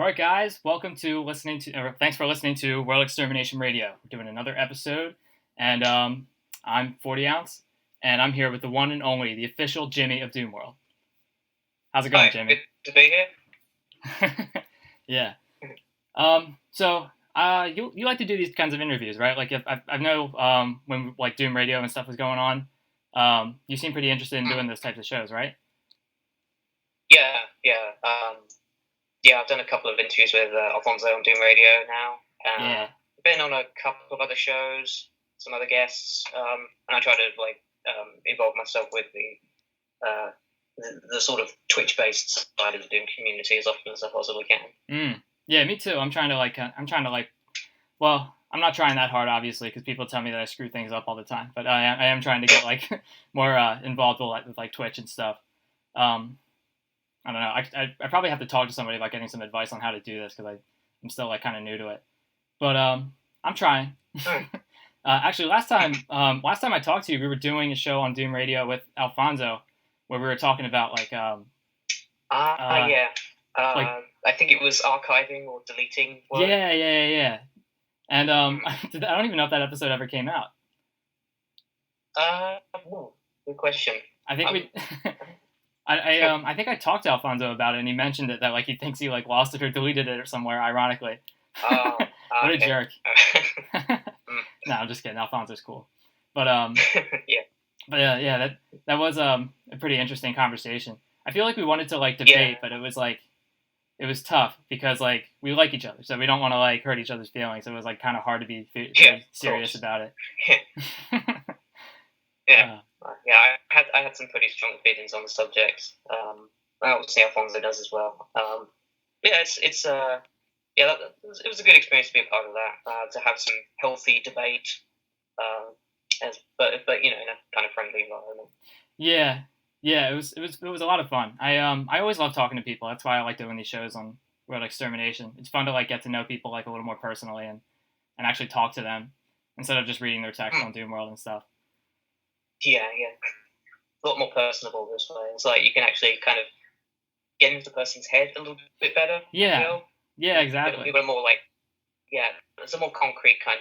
right, guys, thanks for listening to World Extermination Radio. We're doing another episode, and I'm 40 Ounce, and I'm here with the one and only, the official Jimmy of Doomworld. How's it going, Hi, Jimmy? good to be here. Yeah. So you like to do these kinds of interviews, right? Like, if I know when like Doom Radio and stuff was going on, you seem pretty interested in doing those types of shows, right? Yeah. I've done a couple of interviews with Alfonso on Doom Radio now. Yeah. Been on a couple of other shows, some other guests, and I try to involve myself with the sort of Twitch-based side of the Doom community as often as I possibly can. Yeah, me too. I'm trying to well, I'm not trying that hard, obviously, because people tell me that I screw things up all the time. But I am trying to get like more involved with like Twitch and stuff. I don't know. I probably have to talk to somebody about getting some advice on how to do this because I'm still like kind of new to it. But I'm trying. Actually, last time I talked to you, we were doing a show on Doom Radio with Alfonso, where we were talking about like I think it was archiving or deleting work. Yeah. And I don't even know if that episode ever came out. Good question. I think I think I talked to Alfonso about it, and he mentioned it that like he thinks he like lost it or deleted it or somewhere. Ironically, what a jerk. No, I'm just kidding. Alfonso's cool, but that was a pretty interesting conversation. I feel like we wanted to like debate, but it was tough because like we like each other, so we don't want to like hurt each other's feelings. It was like kind of hard to be serious about it. I had some pretty strong opinions on the subject. Obviously Alfonso does as well. It was a good experience to be a part of that. To have some healthy debate, but in a kind of friendly environment. Yeah, it was a lot of fun. I always love talking to people. That's why I like doing these shows on World Extermination. It's fun to like get to know people like a little more personally and actually talk to them instead of just reading their text on Doomworld and stuff. Yeah. A lot more personable this way. It's like you can actually kind of get into the person's head a little bit better. Yeah, exactly. People are more like, it's a more concrete kind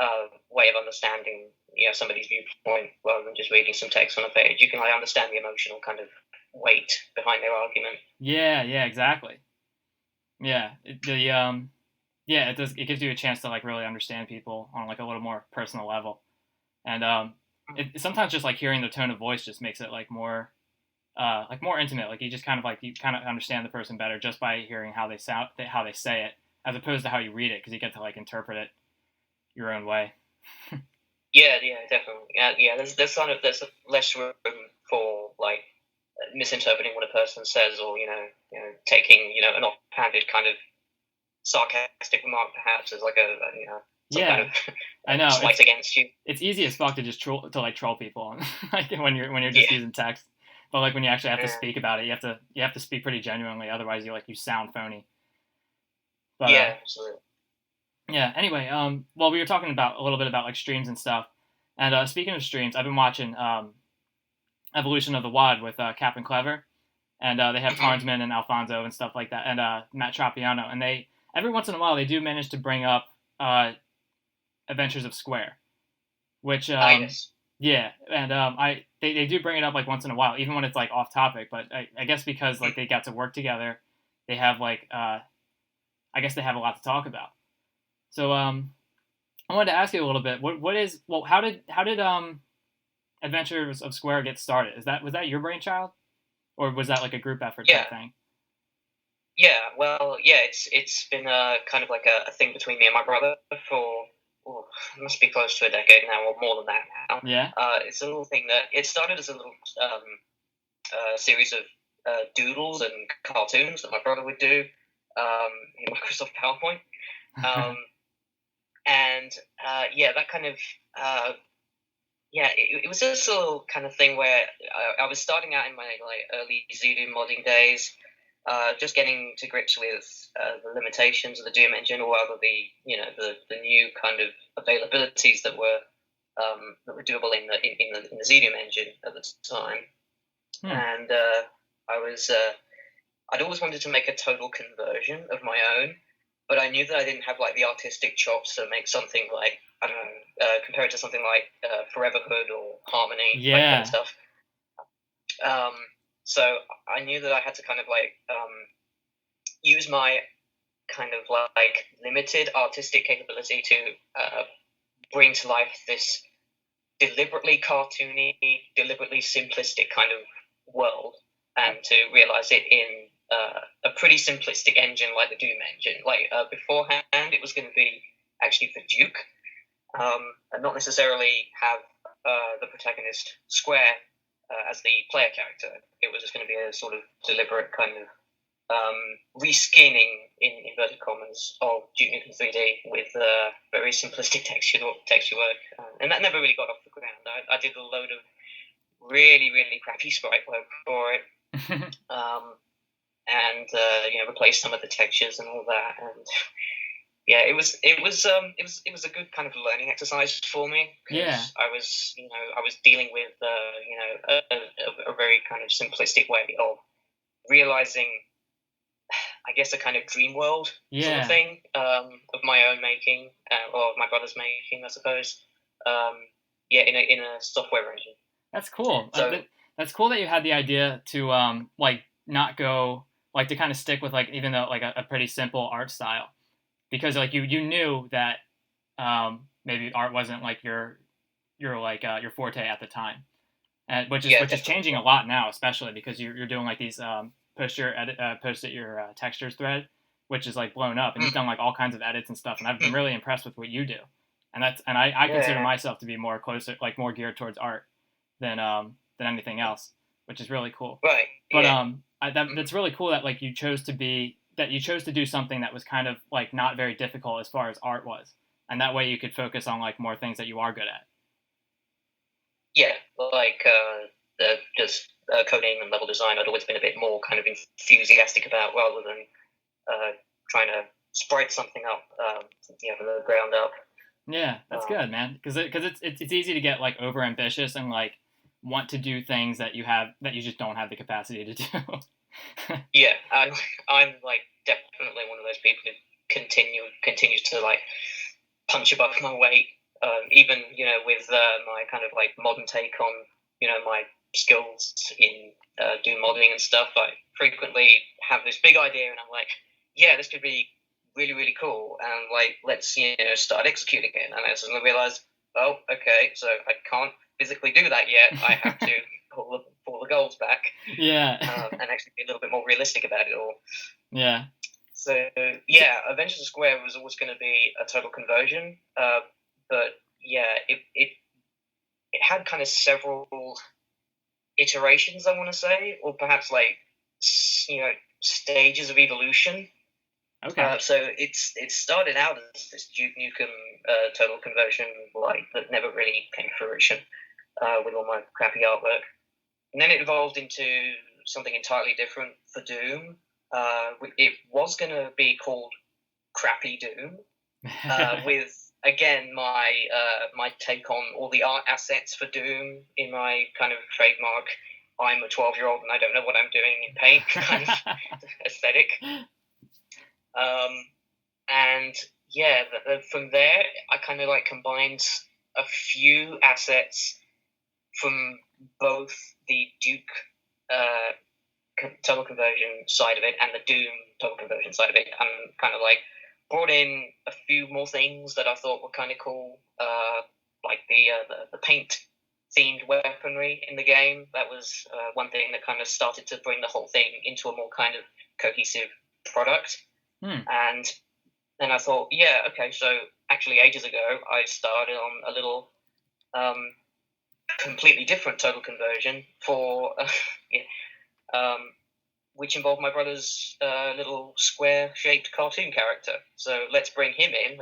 of way of understanding, somebody's viewpoint rather than just reading some text on a page. You can like understand the emotional kind of weight behind their argument. Yeah, exactly. Yeah, it does. It gives you a chance to like really understand people on like a little more personal level, and it sometimes just like hearing the tone of voice just makes it like more intimate. Like you kind of understand the person better just by hearing how they sound, how they say it, as opposed to how you read it, because you get to like interpret it your own way. Yeah, definitely. There's less room for like misinterpreting what a person says, or taking an offhanded kind of sarcastic remark perhaps as like kind of I know slight against you. It's easy as fuck to just troll people like when you're just using text, but like when you actually have to speak about it, you have to speak pretty genuinely, otherwise you sound phony. But, absolutely. Yeah. Anyway, well, we were talking about a little bit about like streams and stuff, and speaking of streams, I've been watching Evolution of the WOD with Captain Clever, and they have Tarnsman and Alfonso and stuff like that, and Matt Tropiano, and they every once in a while they do manage to bring up Adventures of Square, which they do bring it up like once in a while, even when it's like off topic. But I guess because like they got to work together, they have like I guess they have a lot to talk about. So I wanted to ask you a little bit. How did Adventures of Square get started? Was that your brainchild, or was that like a group effort type thing? Yeah, well, it's been kind of like a thing between me and my brother for it must be close to a decade now, or more than that now. Yeah. It's a little thing that it started as a little series of doodles and cartoons that my brother would do in Microsoft PowerPoint. That kind of it was just a little kind of thing where I was starting out in my like early Zoodoom modding days, just getting to grips with the limitations of the Doom engine, or rather the new kind of availabilities that were doable in the Zoodoom engine at the time. And I was I'd always wanted to make a total conversion of my own, but I knew that I didn't have like the artistic chops to make something like, I don't know, compare it to something like Foreverhood or Harmony, that kind of stuff. So I knew that I had to kind of like use my kind of like limited artistic capability to bring to life this deliberately cartoony, deliberately simplistic kind of world, and to realize it in a pretty simplistic engine like the Doom engine. Like beforehand, it was going to be actually for Duke, and not necessarily have the protagonist Square as the player character. It was just going to be a sort of deliberate kind of reskinning, in inverted commas, of Duke Nukem 3D with very simplistic texture work, and that never really got off the ground. I did a load of really, really crappy sprite work for it, and replaced some of the textures and all that, and yeah, it was a good kind of learning exercise for me. Yeah, I was dealing with a very kind of simplistic way of realizing, I guess, a kind of dream world sort of thing of my own making, or of my brother's making, I suppose. In a software engine. That's cool. So, that's cool that you had the idea to like not go like to kind of stick with like even though like a pretty simple art style, because like you knew that maybe art wasn't like your forte at the time, and which is changing a lot now, especially because you're doing like these post it your textures thread, which is like blown up, and you've done like all kinds of edits and stuff, and I've been really impressed with what you do, and I consider myself to be more closer, like more geared towards art than anything else, which is really cool. Right. But that's really cool that like you chose to do something that was kind of like not very difficult as far as art was, and that way you could focus on like more things that you are good at. Yeah, like just coding and level design, I'd always been a bit more kind of enthusiastic about, rather than trying to sprite something up from the ground up. Yeah, that's good, man. Because it's easy to get like over ambitious and like want to do things that you just don't have the capacity to do. Yeah, I'm like definitely one of those people who continues to like punch above my weight. Even with my kind of like modern take on my skills in doing modeling and stuff, I frequently have this big idea, and I'm like, yeah, this could be really, really cool, and like let's start executing it. And I suddenly realize, oh, okay, so I can't physically do that yet. I have to pull the goals back, and actually be a little bit more realistic about it all. Yeah. So yeah, Adventures of Square was always going to be a total conversion, but yeah, it had kind of several iterations, I want to say, or perhaps like stages of evolution. Okay. So it started out as this Duke Nukem total conversion, like that never really came to fruition with all my crappy artwork, and then it evolved into something entirely different for Doom. It was going to be called Crappy Doom, with again my take on all the art assets for Doom in my kind of trademark I'm a 12-year-old and I don't know what I'm doing in paint kind of aesthetic. And yeah, from there I kind of like combined a few assets from both the Duke total conversion side of it and the Doom total conversion side of it, and kind of like brought in a few more things that I thought were kind of cool, like the paint themed weaponry in the game. That was one thing that kind of started to bring the whole thing into a more kind of cohesive product. And then I thought, yeah, okay, so actually ages ago I started on a little completely different total conversion for which involved my brother's little square-shaped cartoon character. So let's bring him in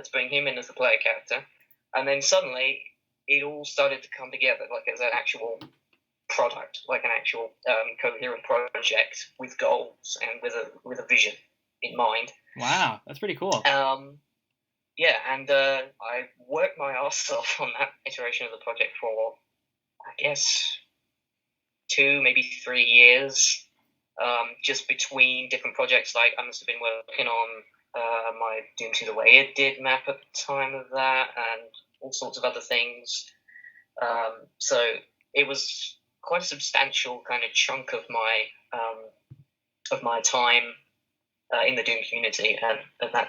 as the player character. And then suddenly it all started to come together like as an actual product, like an actual coherent project with goals and with a vision in mind. Wow, that's pretty cool. Yeah, and I worked my ass off on that iteration of the project for, I guess, 2, maybe 3 years. just between different projects. Like I must have been working on my Doom to the Way It Did map at the time of that, and all sorts of other things. So it was quite a substantial kind of chunk of my time in the Doom community, and that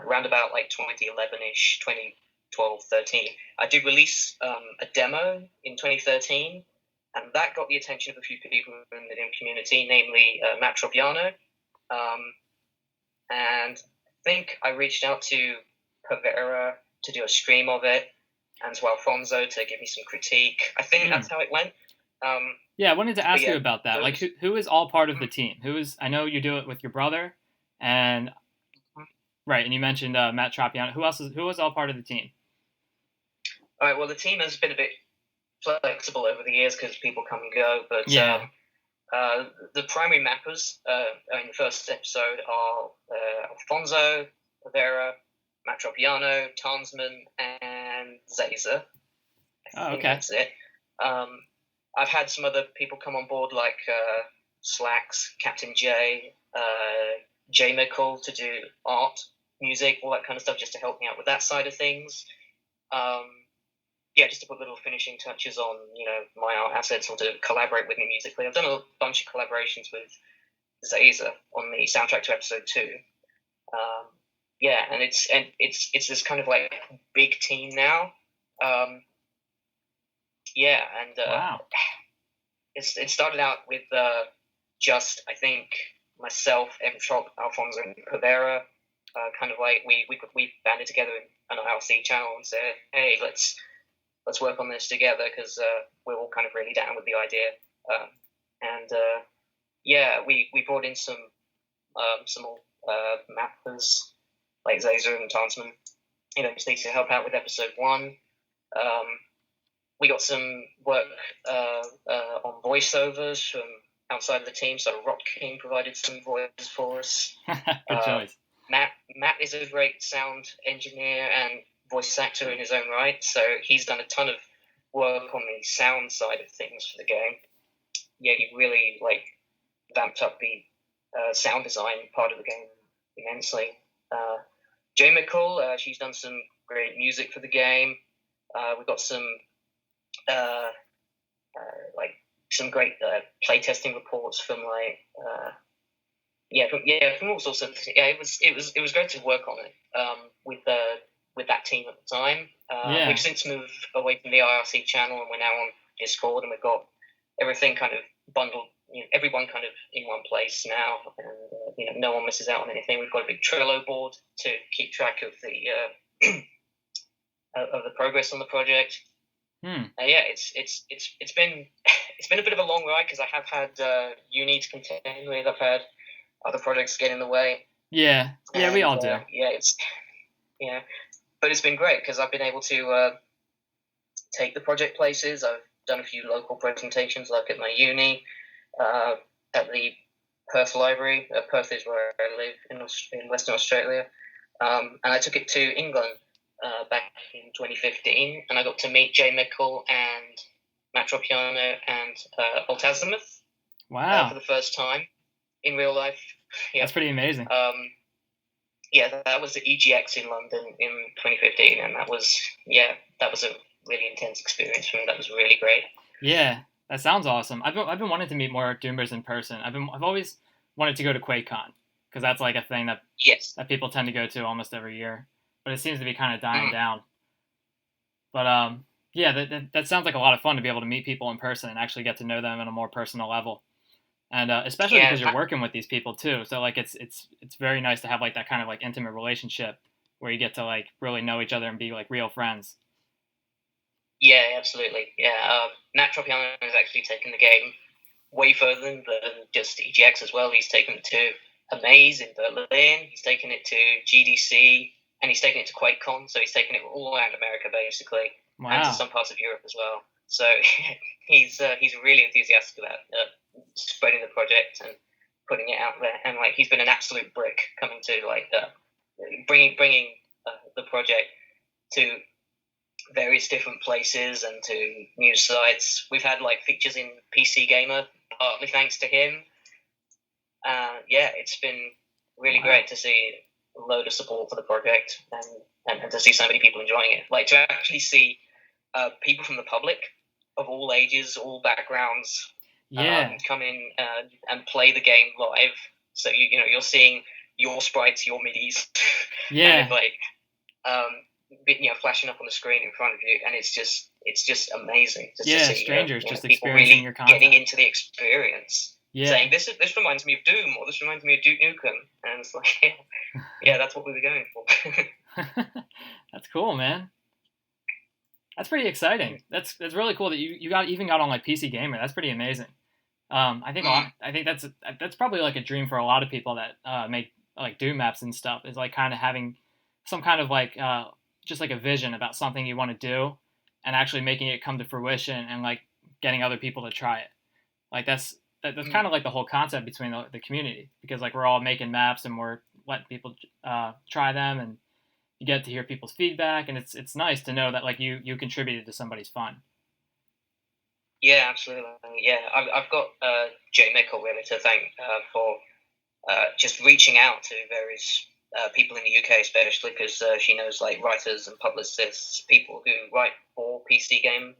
around about like 2011ish, 2012, 13. I did release a demo in 2013, and that got the attention of a few people in the Doom community, namely Matt Tropiano, and I think I reached out to Pavera to do a stream of it, and to Alfonso to give me some critique. I think that's how it went. Yeah, I wanted to ask you about that. Like, who is all part of the team? I know you do it with your brother, and right, and you mentioned Matt Tropiano. Who was all part of the team? All right. Well, the team has been a bit flexible over the years because people come and go, but the primary mappers in the first episode are Alfonso, Pavera, Matt Tropiano, Tarnsman, and Zazer. I think that's it. I've had some other people come on board, like Slacks, Captain J, J Mickle, to do art, music, all that kind of stuff, just to help me out with that side of things. Just to put little finishing touches on, my art assets, or to collaborate with me musically. I've done a bunch of collaborations with Zazer on the soundtrack to episode 2. And it's this kind of like big team now. Wow. It started out with just, I think, myself, Trop, Alfonso, and Pavera. Kind of like we banded together in an IRC channel and said, hey, let's work on this together, because we're all kind of really down with the idea. We brought in some mappers like Zazer and Tansman, to help out with episode 1. We got some work on voiceovers from outside of the team, so Rock King provided some voices for us. Good choice. Matt is a great sound engineer and voice actor in his own right, so he's done a ton of work on the sound side of things for the game. Yeah, he really vamped up the sound design part of the game immensely. J Mickle, she's done some great music for the game. We've got some great playtesting reports from from all sorts of things. It was great to work on it with that team at the time. We've since moved away from the IRC channel, and we're now on Discord, and we've got everything kind of bundled, everyone kind of in one place now, and no one misses out on anything. We've got a big Trello board to keep track of the of the progress on the project. It's been a bit of a long ride, because I have had uni to contend with. I've had other projects get in the way. Yeah, we all do. But it's been great, because I've been able to take the project places. I've done a few local presentations, like at my uni, at the Perth Library. Perth is where I live in Western Australia, and I took it to England back in 2015, and I got to meet J Mickle and Matt Tropiano and Altazimuth. Wow. For the first time in real life. That's pretty amazing. That was the EGX in London in 2015, and that was a really intense experience for me. That was really great. Yeah, that sounds awesome. I've been wanting to meet more Doomers in person. I've always wanted to go to QuakeCon, because that's like a thing that people tend to go to almost every year, but it seems to be kind of dying down. But that sounds like a lot of fun to be able to meet people in person and actually get to know them on a more personal level. And especially because you're working with these people too, so it's very nice to have that kind of intimate relationship where you get to really know each other and be real friends. Yeah, absolutely. Yeah, Matt Tropiano has actually taken the game way further than just EGX as well. He's taken it to Amaze in Berlin. He's taken it to GDC, and he's taken it to QuakeCon. So he's taken it all around America basically, and to some parts of Europe as well. So he's really enthusiastic about spreading the project and putting it out there, and he's been an absolute brick coming to bringing the project to various different places and to news sites. We've had features in PC Gamer, partly thanks to him. yeah, it's been really great to see a load of support for the project and to see so many people enjoying it. Like to actually see people from the public of all ages, all backgrounds, come in and play the game live. So you're seeing your sprites, your midis, kind of like flashing up on the screen in front of you, and it's just amazing. Just to see, strangers just people experiencing really your content, getting into the experience. Yeah, saying this reminds me of Doom, or this reminds me of Duke Nukem, and it's like, yeah, that's what we were going for. That's cool, man. That's pretty exciting. That's really cool that you even got on like PC Gamer. That's pretty amazing. I think that's probably like a dream for a lot of people that make like Doom maps and stuff. Is like kind of having some kind of like just like a vision about something you want to do, and actually making it come to fruition and like getting other people to try it. Like that's kind of like the whole concept between the community, because like we're all making maps and we're letting people try them, and you get to hear people's feedback, and it's nice to know that like you contributed to somebody's fun. Yeah, absolutely. Yeah, I've got Jay Mickle really to thank for just reaching out to various people in the UK, especially because she knows like writers and publicists, people who write for PC Gamer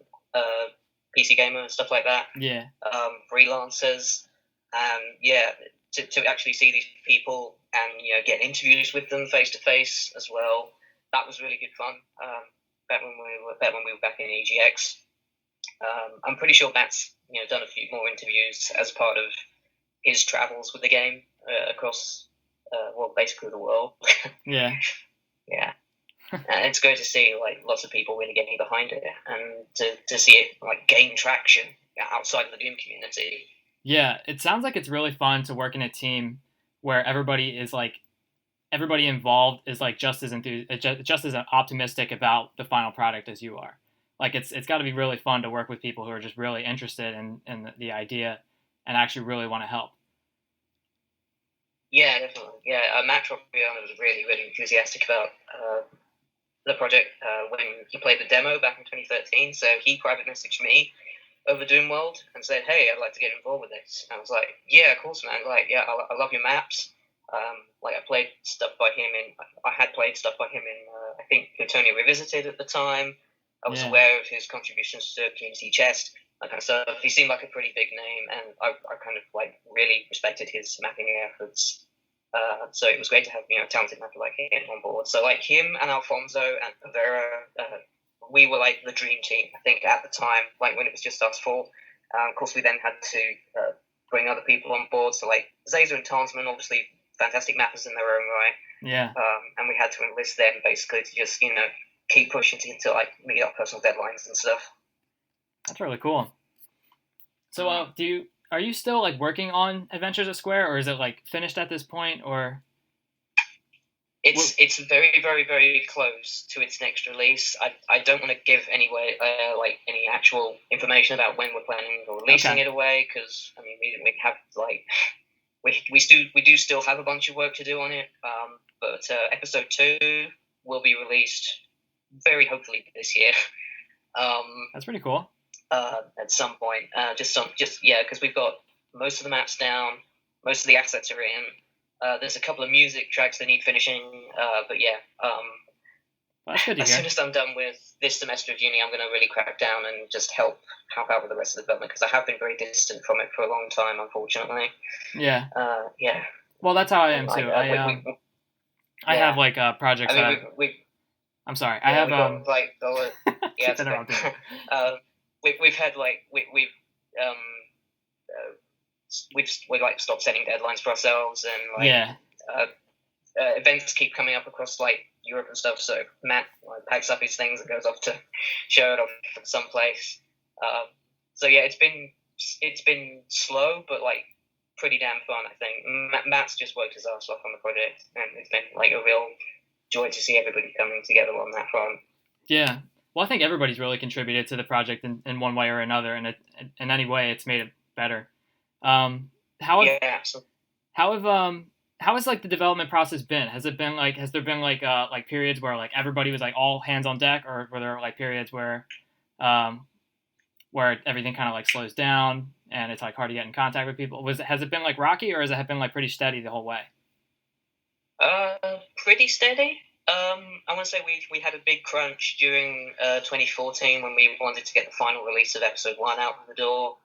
and stuff like that. Yeah. Freelancers, and yeah, to actually see these people and get interviews with them face to face as well. That was really good fun. Back when we were back in EGX. I'm pretty sure Matt's done a few more interviews as part of his travels with the game across basically the world. Yeah. Yeah. And it's great to see like lots of people really getting behind it, and to see it like gain traction outside of the Doom community. Yeah, it sounds like it's really fun to work in a team where everybody involved is like just as optimistic about the final product as you are. Like it's got to be really fun to work with people who are just really interested in the idea and actually really want to help. Yeah, definitely. Yeah, Matt Tropiano was really, really enthusiastic about the project when he played the demo back in 2013. So he private messaged me over Doom World and said, "Hey, I'd like to get involved with this." And I was like, "Yeah, of course, man. Like, yeah, I love your maps." Like I played stuff by him I had played stuff by him in I think Plutonium Revisited at the time. I was aware of his contributions to Community Chest, that kind of stuff. He seemed like a pretty big name, and I kind of like really respected his mapping efforts. So it was great to have a talented mapper like him on board. So like him and Alfonso and Vera, we were like the dream team. I think at the time, like when it was just us four. Of course, we then had to bring other people on board. So like Zazer and Tansman, obviously fantastic mappers in their own right. Yeah. And we had to enlist them basically to just keep pushing to like meet our personal deadlines and stuff. That's really cool. So are you still like working on Adventures of Square, or is it like finished at this point, or? It's very, very, very close to its next release. I don't want to give any actual information about when we're planning on releasing it away, because I mean we have like we do still have a bunch of work to do on it. But episode 2 will be released very hopefully this year. That's pretty cool. At some point, because we've got most of the maps down, most of the assets are in. There's a couple of music tracks that need finishing, but yeah. Well, that's good to hear. As soon as I'm done with this semester of uni, I'm going to really crack down and just help out with the rest of the development, because I have been very distant from it for a long time, unfortunately. Yeah. Yeah. Well, that's how I am too. I have like projects. I mean, I'm sorry. I have got, like yeah. We've had like we've like stopped setting deadlines for ourselves, and like events keep coming up across like Europe and stuff. So Matt packs up his things and goes off to show it off someplace. So yeah, it's been slow, but like pretty damn fun. I think Matt's just worked his ass off on the project, and it's been like a real joy to see everybody coming together on that front. Yeah. Well, I think everybody's really contributed to the project in one way or another, and in any way, it's made it better. How has like the development process been? Has there been like periods where like everybody was like all hands on deck, or were there like periods where everything kind of like slows down and it's like hard to get in contact with people? Has it been like rocky, or has it been like pretty steady the whole way? Pretty steady. I want to say we had a big crunch during 2014 when we wanted to get the final release of episode 1 out the door,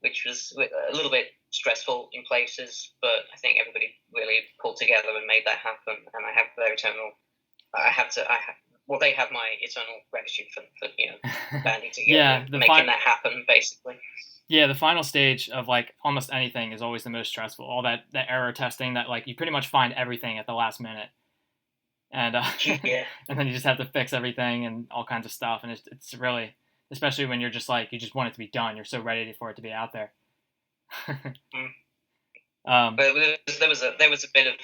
which was a little bit stressful in places, but I think everybody really pulled together and made that happen. And I have they have my eternal gratitude for banding together, making that happen, basically. Yeah, the final stage of like almost anything is always the most stressful. All that error testing, that like you pretty much find everything at the last minute, and and then you just have to fix everything and all kinds of stuff, and it's really, especially when you're just like you just want it to be done. You're so ready for it to be out there. But there was a bit of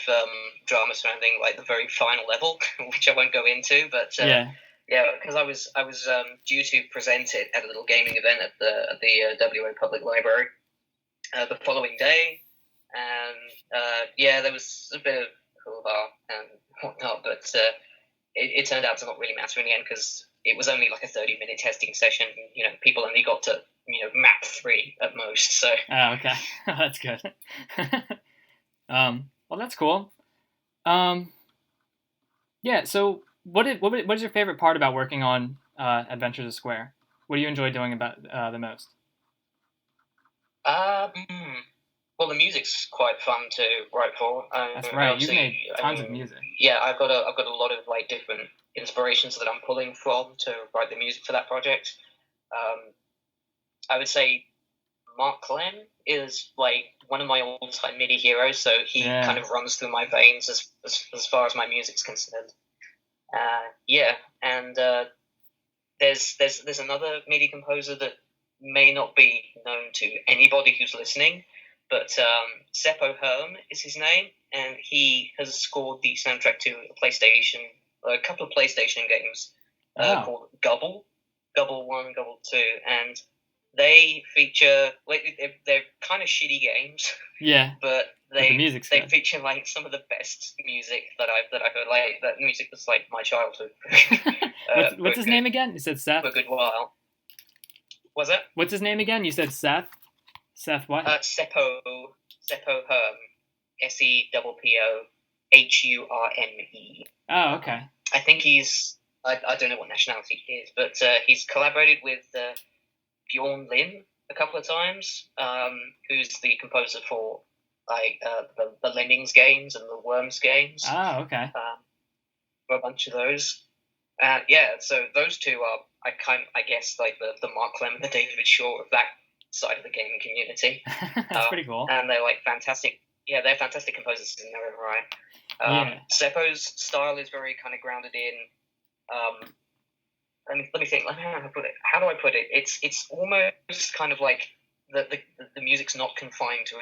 drama surrounding like the very final level, which I won't go into. But because I was due to present it at a little gaming event at the WA Public Library the following day, and there was a bit of hoo-ha and whatnot, but it turned out to not really matter in the end because it was only like a 30-minute testing session. People only got to map 3 at most. So. Oh, okay, that's good. Well, that's cool. Yeah. So, what is your favorite part about working on Adventures of Square? What do you enjoy doing about the most? Well, the music's quite fun to write for. That's right. You've made tons of music. Yeah, I've got a lot of like different inspirations that I'm pulling from to write the music for that project. I would say Mark Clem is like one of my all-time MIDI heroes, so he kind of runs through my veins as far as my music's concerned. And there's another MIDI composer that may not be known to anybody who's listening, but Seppo Herm is his name, and he has scored the soundtrack to a couple of PlayStation games called Gobble 1, Gobble 2, and they feature they're kind of shitty games. Yeah. But they feature like some of the best music that I've heard. Like that music was like my childhood. What's his name again? You said Seth. For a good while. Was it? What's his name again? You said Seth. Seth what? Seppo Herm. SEPPOHURME. Oh, okay. I think he's. I don't know what nationality he is, but he's collaborated with Bjorn Lin a couple of times, who's the composer for like the Lemmings games and the Worms games. Oh, okay. For a bunch of those. So those two are I guess like the Mark Clem and the David Shaw of that side of the gaming community. That's pretty cool. And they're like fantastic. Yeah, they're fantastic composers in their own right. Seppo's style is very kind of grounded in. Let me think. How do I put it? It's almost kind of like the music's not confined to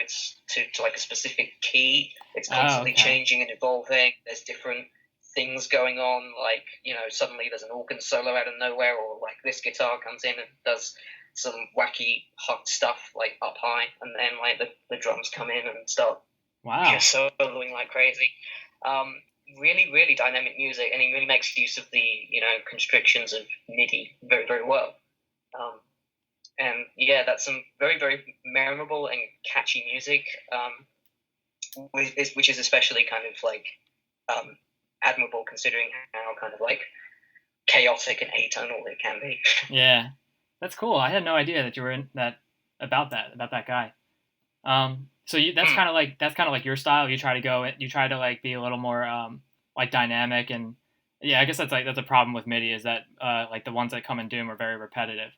like a specific key. It's constantly changing and evolving. There's different things going on. Like suddenly there's an organ solo out of nowhere, or like this guitar comes in and does some wacky hot stuff like up high, and then like the drums come in and start soloing like crazy. Really, really dynamic music, and he really makes use of the constrictions of MIDI very, very well. And that's some very, very memorable and catchy music, which is especially kind of like admirable considering how kind of like chaotic and atonal it can be. Yeah, that's cool. I had no idea that you were in about that guy. So that's kind of like your style. You try to like be a little more like dynamic, and I guess that's a problem with MIDI is that like the ones that come in Doom are very repetitive.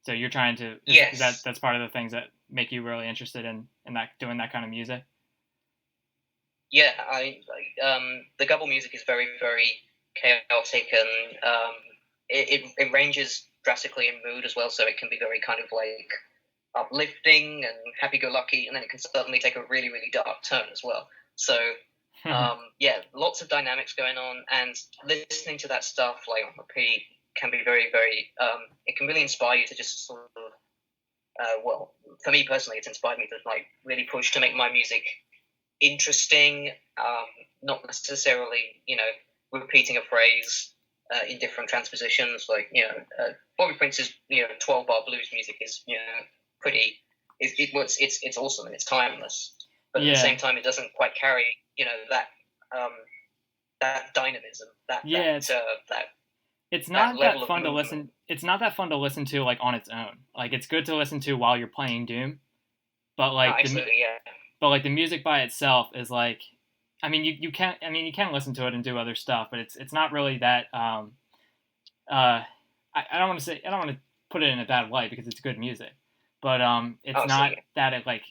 So you're trying to that's part of the things that make you really interested in that, doing that kind of music. Yeah, the Gobble music is very, very chaotic, and it ranges drastically in mood as well. So it can be very kind of like uplifting and happy-go-lucky, and then it can suddenly take a really, really dark turn as well. So lots of dynamics going on, and listening to that stuff like on repeat can be very, very it can really inspire you to just sort of for me personally, it's inspired me to like really push to make my music interesting, not necessarily repeating a phrase in different transpositions. Like Bobby Prince's 12-bar blues music is pretty. It's awesome and it's timeless, but Yeah. at the same time, it doesn't quite carry that dynamism. It's not level that fun of to movement. listen. It's not that fun to listen to like on its own. Like it's good to listen to while you're playing Doom, but like the music by itself is like, I mean you can listen to it and do other stuff, but it's not really that. I don't want to put it in a bad light because it's good music, but it's not that like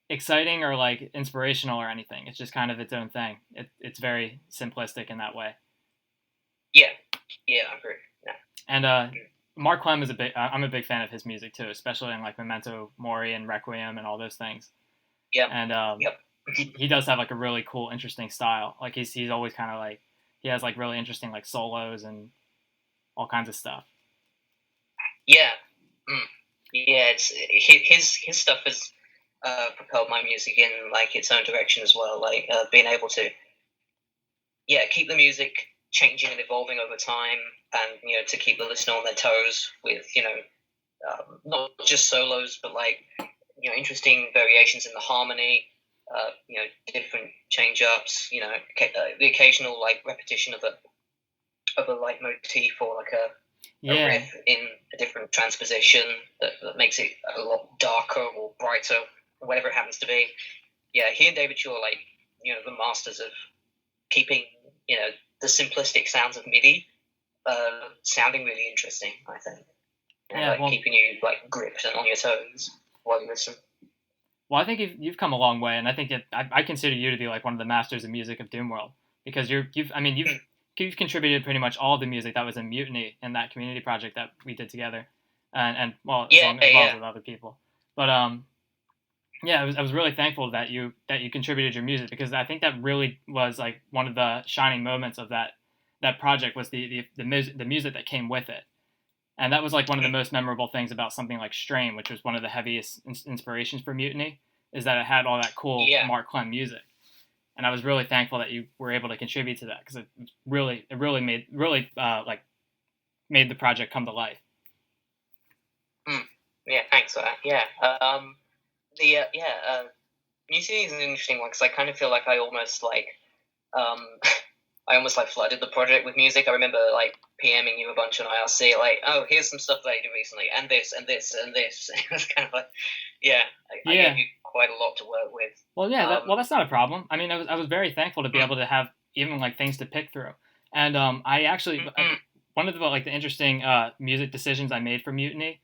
exciting or like inspirational or anything. It's just kind of its own thing. It's very simplistic in that way. Yeah, I agree. Yeah. And Mark Clem is I'm a big fan of his music too, especially in like Memento Mori and Requiem and all those things. Yeah. And he does have like a really cool, interesting style. Like he's always kind of like, he has like really interesting like solos and all kinds of stuff. Yeah. Yeah, it's his stuff has propelled my music in like its own direction as well. Like being able to keep the music changing and evolving over time, and to keep the listener on their toes with not just solos, but like interesting variations in the harmony, different change ups, the occasional like repetition of a light motif or like a riff in a different transposition that makes it a lot darker or brighter, whatever it happens to be. Yeah, he and David Shaw are like the masters of keeping the simplistic sounds of MIDI sounding really interesting, I think. Keeping you like gripped and on your toes while you listen. Well, I think you've come a long way, and I think I consider you to be like one of the masters of music of Doomworld, because you've contributed pretty much all of the music that was in Mutiny in that community project that we did together, as well as with other people. But I was really thankful that you contributed your music, because I think that really was like one of the shining moments of that project was the music that came with it. And that was like one of the most memorable things about something like Strain, which was one of the heaviest inspirations for Mutiny, is that it had all that cool Mark Clem music. And I was really thankful that you were able to contribute to that, because it really made the project come to life. Yeah, thanks for that. Yeah. Mutiny is an interesting one, because I kind of feel like I almost flooded the project with music. I remember like PMing you a bunch on IRC, like, oh, here's some stuff that I did recently, and this and this and this. It was kind of like, I gave you quite a lot to work with. Well, that's not a problem. I mean, I was very thankful to be able to have even like things to pick through. And I actually one of the interesting music decisions I made for Mutiny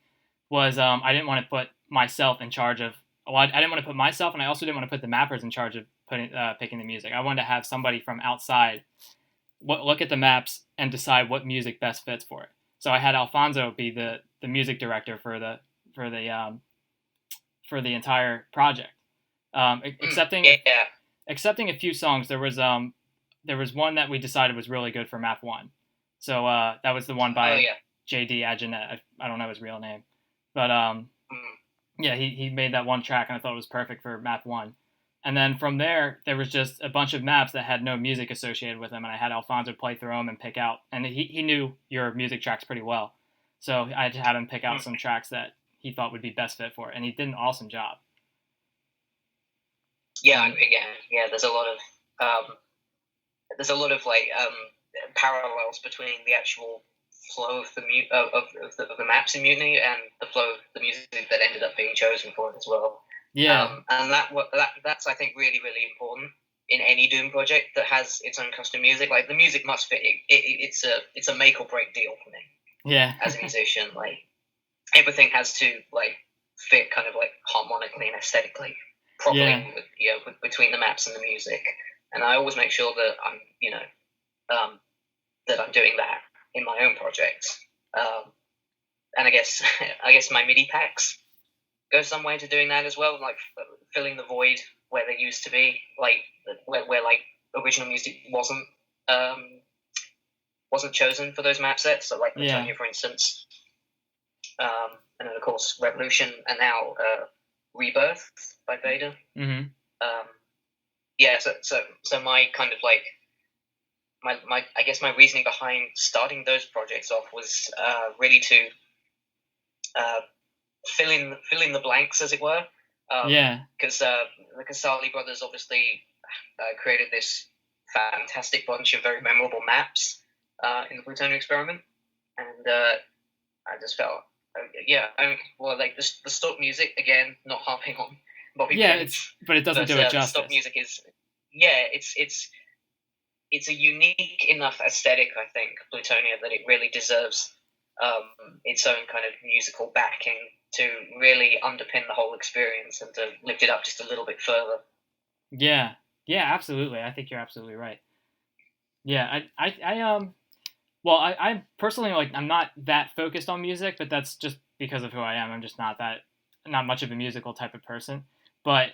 was I didn't want to put myself in charge of. Well, I didn't want to put myself, and I also didn't want to put the mappers in charge of picking the music. I wanted to have somebody from outside look at the maps and decide what music best fits for it. So I had Alfonso be the music director for the entire project. Excepting a few songs, there was one that we decided was really good for map 1. So that was the one by JD Agenet. I don't know his real name, but he made that one track, and I thought it was perfect for map 1. And then from there was just a bunch of maps that had no music associated with them, and I had Alfonso play through them and pick out. And he knew your music tracks pretty well, so I had him pick out some tracks that he thought would be best fit for it, and he did an awesome job. Yeah. There's a lot of parallels between the actual flow of the maps in Mutiny and the flow of the music that ended up being chosen for it as well. Yeah. And that's I think really, really important in any Doom project that has its own custom music. Like the music must fit. It's a make or break deal for me. Yeah. As a musician, like everything has to like fit kind of like harmonically and aesthetically properly between the maps and the music. And I always make sure that I'm that I'm doing that in my own projects. And I guess my MIDI packs go some way to doing that as well, like filling the void where there used to be, like where like original music wasn't chosen for those map sets. So like Latonia, for instance, and then of course Revolution, and now Rebirth by Vader. Mm-hmm. So my kind of like my I guess my reasoning behind starting those projects off was really to fill in the blanks, as it were. Because the Casali brothers obviously created this fantastic bunch of very memorable maps in the Plutonian experiment, and I just felt, like the stock music, again, not harping on Bobby Prince, but it doesn't do it justice. The stock music is, it's a unique enough aesthetic, I think, Plutonia, that it really deserves its own kind of musical backing to really underpin the whole experience and to lift it up just a little bit further. Yeah, absolutely. I think you're absolutely right. Yeah, I personally, like, I'm not that focused on music, but that's just because of who I am. I'm just not much of a musical type of person. But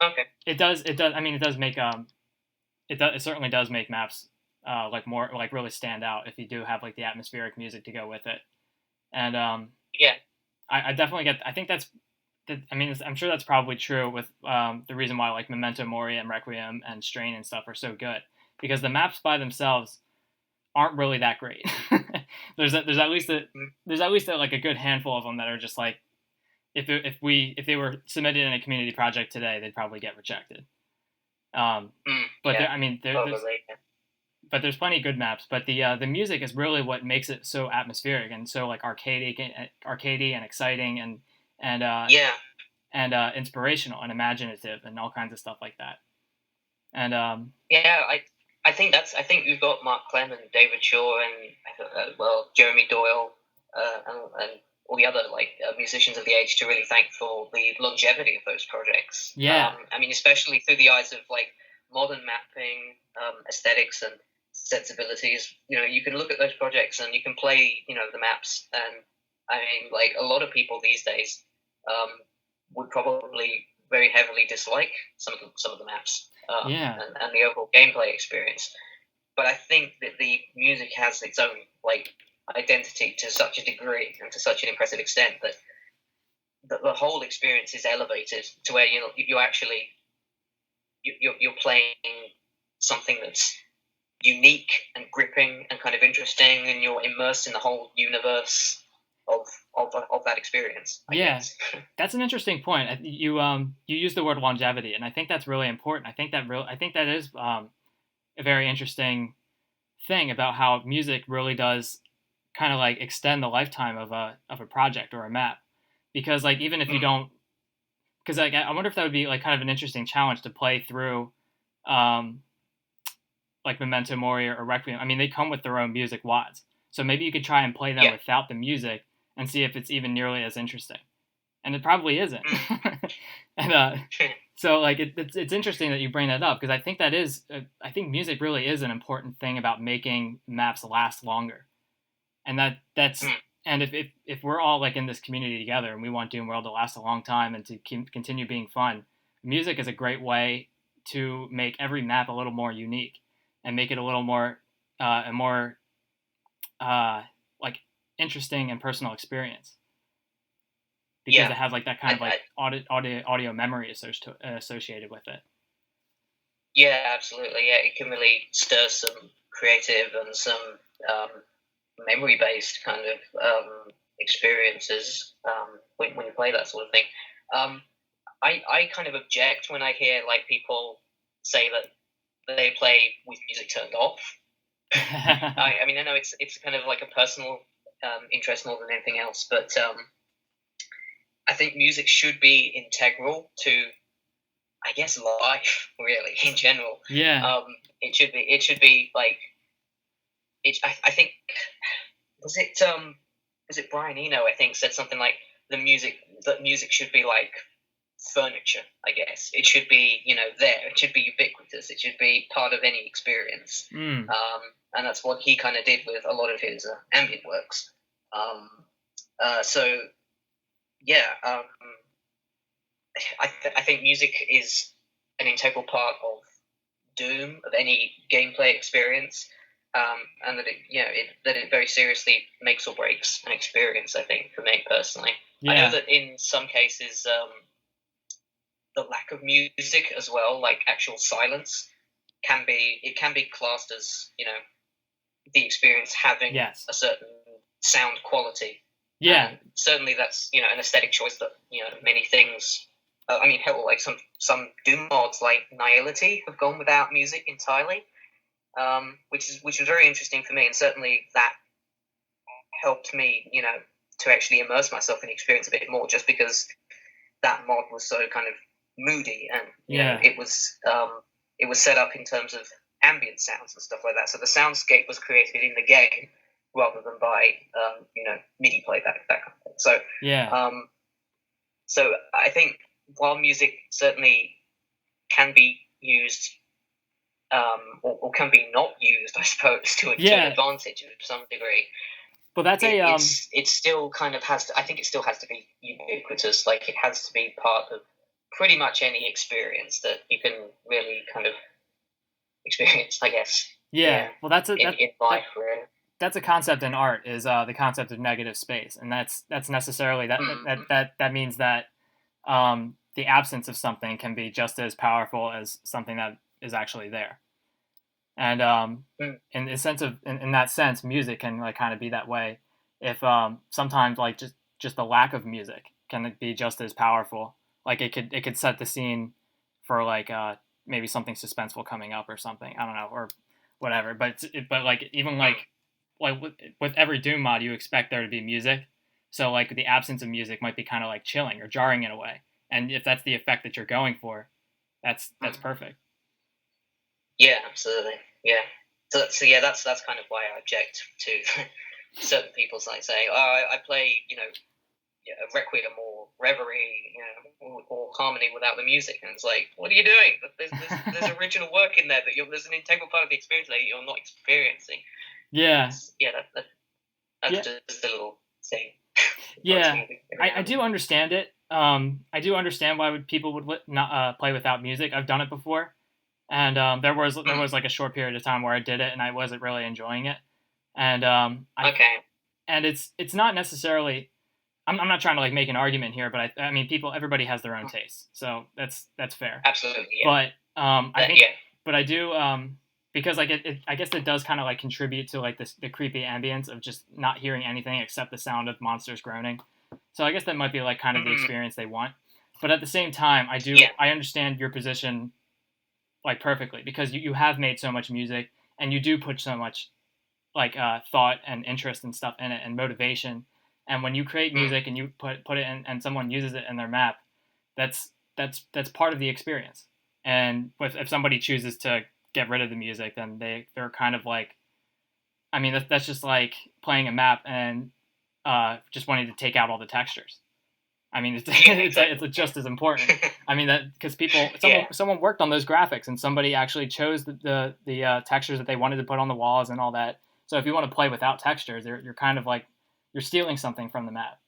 okay, it certainly does make maps like more, like, really stand out if you do have, like, the atmospheric music to go with it. And I definitely get. I think I'm sure that's probably true with the reason why, like, Memento Mori and Requiem and Strain and stuff are so good, because the maps by themselves aren't really that great. there's at least like a good handful of them that are just like, if they were submitted in a community project today, they'd probably get rejected. There's plenty of good maps, but the music is really what makes it so atmospheric and so, like, arcadey and exciting and inspirational and imaginative and all kinds of stuff like that. And I think you've got Mark Clem and David Shaw and Jeremy Doyle and all the other musicians of the age to really thank for the longevity of those projects. Yeah. Especially through the eyes of modern mapping aesthetics and sensibilities. You can look at those projects and you can play the maps, and a lot of people these days would probably very heavily dislike some of the maps. And the overall gameplay experience. But I think that the music has its own identity to such a degree and to such an impressive extent that the whole experience is elevated to where you're playing something that's unique and gripping and kind of interesting, and you're immersed in the whole universe of that experience. I guess. That's an interesting point. You use the word longevity, and I think that's really important. I think that is a very interesting thing about how music really does kind of extend the lifetime of a project or a map, because even if you don't, because I wonder if that would be kind of an interesting challenge to play through, Memento Mori or Requiem. I mean, they come with their own music WADs, so maybe you could try and play them without the music and see if it's even nearly as interesting. And it probably isn't. And so it's interesting that you bring that up, because I think I think music really is an important thing about making maps last longer. And that's and if we're all in this community together and we want Doom World to last a long time and to continue being fun, music is a great way to make every map a little more unique and make it a little more interesting and personal experience, because it has that kind of audio memory associated with it. Yeah, absolutely. Yeah, it can really stir some creative and some memory-based kind of experiences when you play that sort of thing. I kind of object when I hear people say that they play with music turned off. I know it's kind of a personal interest more than anything else, but I think music should be integral to, I guess, life really in general. Yeah. It should be I think was it Brian Eno, I think, said something like music should be like furniture, I guess. It should be there. It should be ubiquitous. It should be part of any experience. And that's what he kind of did with a lot of his ambient works. I think music is an integral part of Doom, of any gameplay experience, and that it very seriously makes or breaks an experience, I think, for me personally. I know that in some cases, the lack of music as well, actual silence, can be classed as the experience having a certain sound quality. Yeah. And certainly that's, you know, an aesthetic choice that, you know, many things. I mean, hell, like some Doom mods like Nihility have gone without music entirely, which was very interesting for me, and certainly that helped me, you know, to actually immerse myself in the experience a bit more, just because that mod was so kind of moody, and you know, it was set up in terms of ambient sounds and stuff like that. So the soundscape was created in the game rather than by you know, MIDI playback, that kind of thing. So so I think while music certainly can be used or can be not used, I suppose, to an advantage to some degree. But that's it still kind of has to. I think it still has to be ubiquitous. Like, it has to be part of pretty much any experience that you can really kind of experience, I guess. Yeah. Well, that's in life, really. That's a concept in art, is the concept of negative space, and that's necessarily that means that the absence of something can be just as powerful as something that is actually there. And in the sense of in that sense, music can like kind of be that way. If sometimes like just the lack of music can be just as powerful. Like it could set the scene for like maybe something suspenseful coming up or something. I don't know, or whatever. But like even like with every Doom mod, you expect there to be music. So like the absence of music might be kind of like chilling or jarring in a way. And if that's the effect that you're going for, that's perfect. Yeah, absolutely. Yeah. So that's kind of why I object to certain people's like saying, "Oh, I play, you know, a Requiem or Reverie, you know, or Harmony without the music," and it's like, what are you doing? There's original work in there there's an integral part of the experience that you're not experiencing. Yeah. That's just a little thing. Yeah, I do understand it. I do understand why people would not play without music. I've done it before. And there was like a short period of time where I did it, and I wasn't really enjoying it. And and it's not necessarily. I'm not trying to like make an argument here, but I mean everybody has their own tastes, so that's fair. Absolutely. Yeah. But I think, but I do because like I guess it does kind of like contribute to like the creepy ambience of just not hearing anything except the sound of monsters groaning. So I guess that might be like kind of the experience they want. But at the same time, I understand your position like perfectly, because you have made so much music, and you do put so much like thought and interest and stuff in it, and motivation. And when you create music and you put it in, and someone uses it in their map, that's part of the experience. And if somebody chooses to get rid of the music, then they're kind of like, I mean, that's just like playing a map and just wanting to take out all the textures. I mean, it's just as important. I mean, that because someone worked on those graphics, and somebody actually chose the textures that they wanted to put on the walls and all that. So if you want to play without textures, you're kind of like you're stealing something from the map.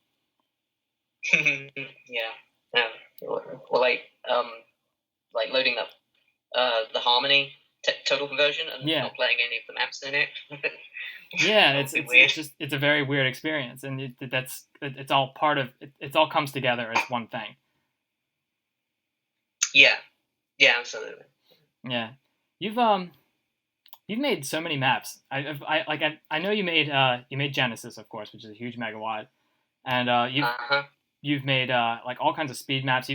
Yeah. Well, like loading up the Harmony total conversion and not playing any of the maps in it. Yeah, it's a very weird experience, and it's all part of it. It all comes together as one thing. Yeah, absolutely. Yeah, you've made so many maps. I know you made Genesis, of course, which is a huge megawatt, and you've made like all kinds of speed maps.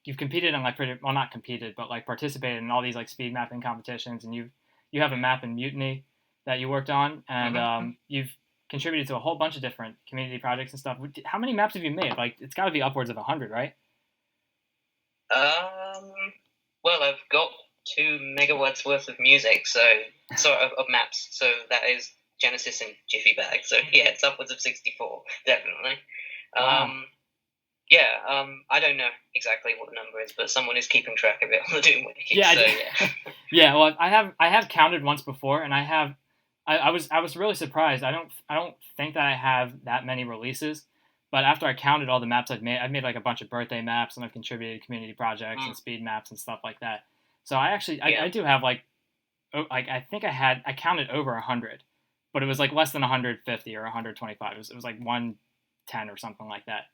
You've competed in like not competed, but like participated in all these like speed mapping competitions, and you have a map in Mutiny that you worked on, and you've contributed to a whole bunch of different community projects and stuff. How many maps have you made? Like, it's got to be upwards of 100, right? Well, I've got 2 megawatts worth of music, of maps. So that is Genesis and Jiffy Bag. So yeah, it's upwards of 64, definitely. Wow. I don't know exactly what the number is, but someone is keeping track of it on the Doom Wiki. Yeah, so, yeah. Well, I have counted once before, and I was really surprised. I don't think that I have that many releases, but after I counted all the maps I've made like a bunch of birthday maps, and I've contributed to community projects and speed maps and stuff like that. So I do have like I think I counted over 100, but it was like less than 150 or 125. It was like 110 or something like that.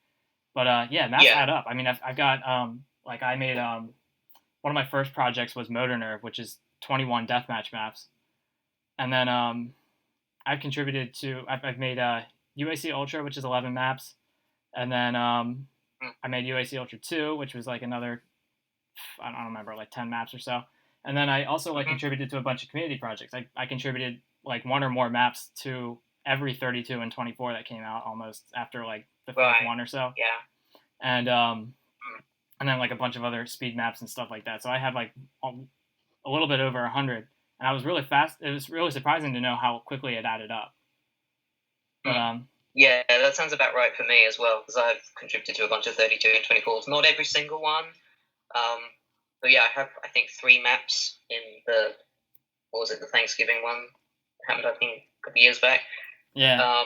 But maps add up. I mean, I've got like I made one of my first projects was Motor Nerve, which is 21 deathmatch maps, and then I've contributed to I've made UAC Ultra, which is 11 maps, and then I made UAC Ultra 2, which was like another, I don't remember, like 10 maps or so. And then I also like contributed to a bunch of community projects. I contributed like one or more maps to every 32 and 24 that came out almost after like the fifth one or so. Yeah. And then like a bunch of other speed maps and stuff like that. So I had like a little bit over 100, and I was really fast. It was really surprising to know how quickly it added up. But yeah, that sounds about right for me as well, because I've contributed to a bunch of 32 and 24s. Not every single one. But yeah, I have, I think, 3 maps in the Thanksgiving one. Happened, I think, a couple of years back. Yeah.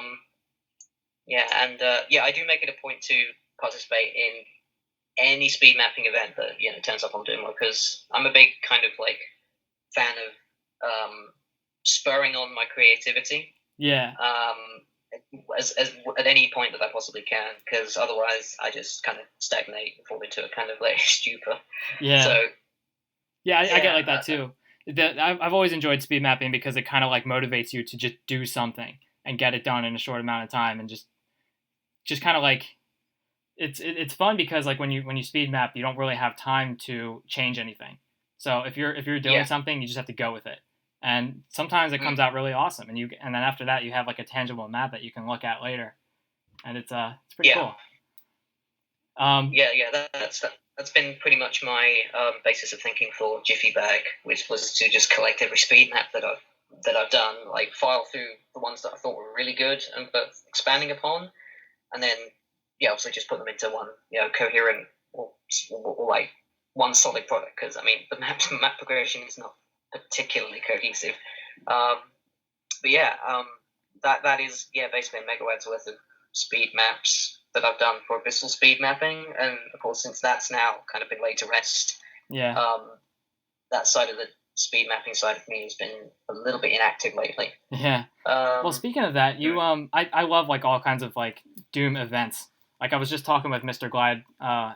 Yeah, and I do make it a point to participate in any speed mapping event that turns up on Doomworld, because I'm a big kind of like fan of spurring on my creativity. Yeah. As at any point that I possibly can, because otherwise I just kind of stagnate and fall into a kind of like stupor. Yeah. So yeah, I get like that too. I've always enjoyed speed mapping because it kind of like motivates you to just do something and get it done in a short amount of time, and just kind of like it's fun because like when you speed map, you don't really have time to change anything. So if you're doing something, you just have to go with it. And sometimes it comes out really awesome, and then after that you have like a tangible map that you can look at later, and it's pretty cool. That's been pretty much my basis of thinking for Jiffy Bag, which was to just collect every speed map that I've done, like file through the ones that I thought were really good and worth expanding upon, and then obviously just put them into one coherent or like one solid product, because I mean the map progression is not particularly cohesive, but that is basically a megawatt's worth of speed maps that I've done for Abyssal speed mapping, and of course since that's now kind of been laid to rest, that side of the speed mapping side of me has been a little bit inactive lately. Well, speaking of that, you I love like all kinds of like Doom events. Like I was just talking with Mr. Glad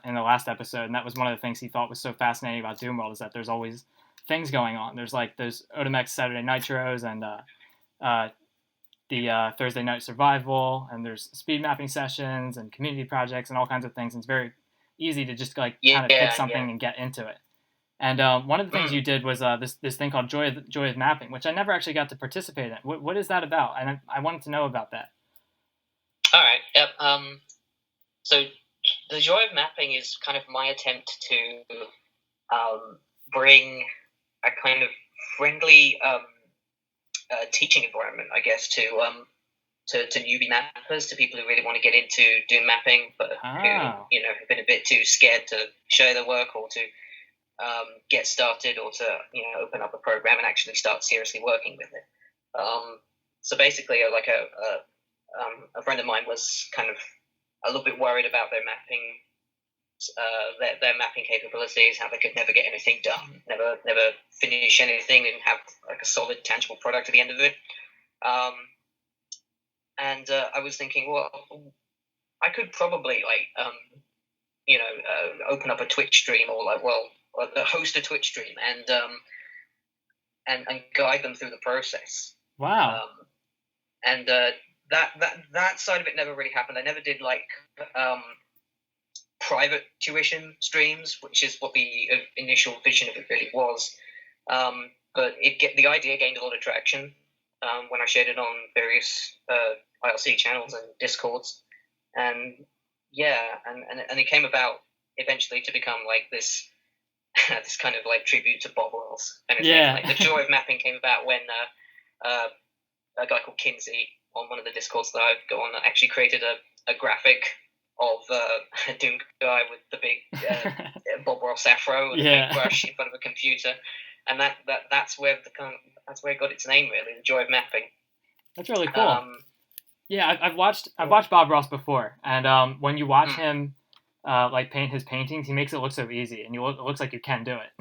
in the last episode, and that was one of the things he thought was so fascinating about Doom World, is that there's always things going on. There's like those Otomex Saturday Nitros and the Thursday Night Survival, and there's speed mapping sessions and community projects and all kinds of things. And it's very easy to just like kind of pick something and get into it. And one of the things you did was this thing called Joy of Mapping, which I never actually got to participate in. What is that about? And I wanted to know about that. All right. Yep. So the Joy of Mapping is kind of my attempt to bring a kind of friendly teaching environment, I guess, to newbie mappers, to people who really want to get into Doom mapping, but who have been a bit too scared to show their work, or to get started, or to open up a program and actually start seriously working with it. So basically, like a friend of mine was kind of a little bit worried about their mapping. Their mapping capabilities, how they could never get anything done, never finish anything, and have like a solid, tangible product at the end of it. And I was thinking, well, I could probably open up a Twitch stream, or host a Twitch stream, and guide them through the process. Wow. And that side of it never really happened. I never did private tuition streams, which is what the initial vision of it really was. But the idea gained a lot of traction when I shared it on various IRC channels and Discords, and it came about eventually to become like this this kind of like tribute to Bob Wells. And like the Joy of Mapping came about when a guy called Kinsey on one of the Discords that I go on actually created a graphic of a Doom guy with the big Bob Ross afro and a big brush in front of a computer, and that's where it got its name, really, the Joy of Mapping. That's really cool. I've watched Bob Ross before, and when you watch him like paint his paintings, he makes it look so easy, and it looks like you can do it,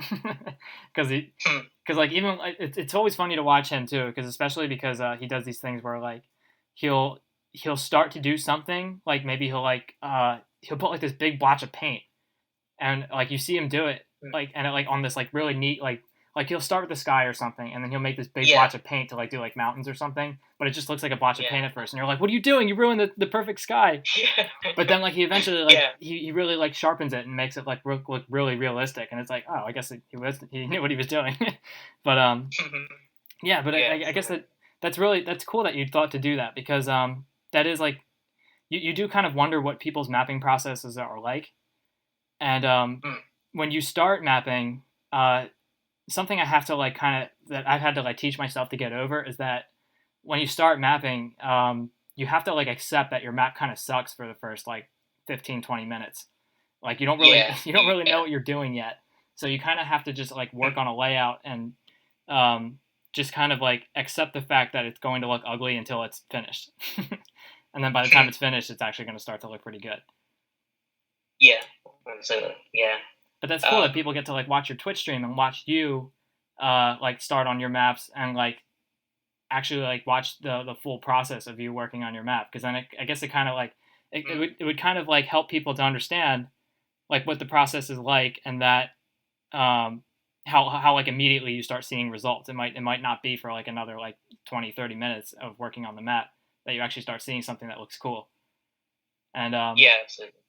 because like even it's always funny to watch him too, because especially because he does these things where like he'll start to do something, like maybe he'll put like this big blotch of paint, and like you see him do it, like, and it like on this like really neat like like he'll start with the sky or something, and then he'll make this big Yeah. blotch of paint to like do like mountains or something, but it just looks like a blotch of Yeah. paint at first, and you're like, what are you doing? You ruined the perfect sky. Yeah. But then like he eventually like Yeah. he really like sharpens it and makes it like look really realistic, and it's like, oh, I guess he knew what he was doing. But yeah, but Yeah, I guess that's cool that you thought to do that, because that is like you do kind of wonder what people's mapping processes are like. And when you start mapping, something I have to like kind of that I've had to like teach myself to get over is that when you start mapping, you have to like accept that your map kind of sucks for the first like 15-20 minutes. Like you don't really you don't really know what you're doing yet, so you kind of have to just like work on a layout and just kind of like accept the fact that it's going to look ugly until it's finished. And then by the time it's finished, it's actually going to start to look pretty good. Yeah. So yeah. But that's cool that people get to like watch your Twitch stream and watch you like start on your maps and like actually like watch the full process of you working on your map, because then I guess it kind of like it would kind of like help people to understand like what the process is like, and that how like immediately you start seeing results. It might not be for like another like 20-30 minutes of working on the map that you actually start seeing something that looks cool. And yeah, absolutely.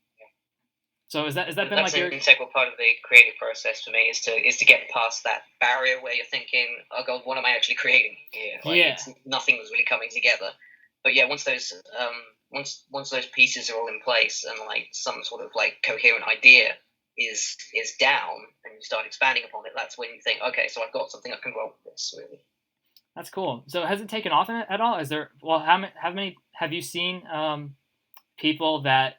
So is that been that's like your integral part of the creative process for me, is to get past that barrier where you're thinking, oh god, what am I actually creating here? Like, nothing was really coming together. But yeah, once those once those pieces are all in place and like some sort of like coherent idea is down and you start expanding upon it, that's when you think, okay, so I've got something I can roll with this, really. That's cool. So has it taken off at all? Is there how many have you seen people that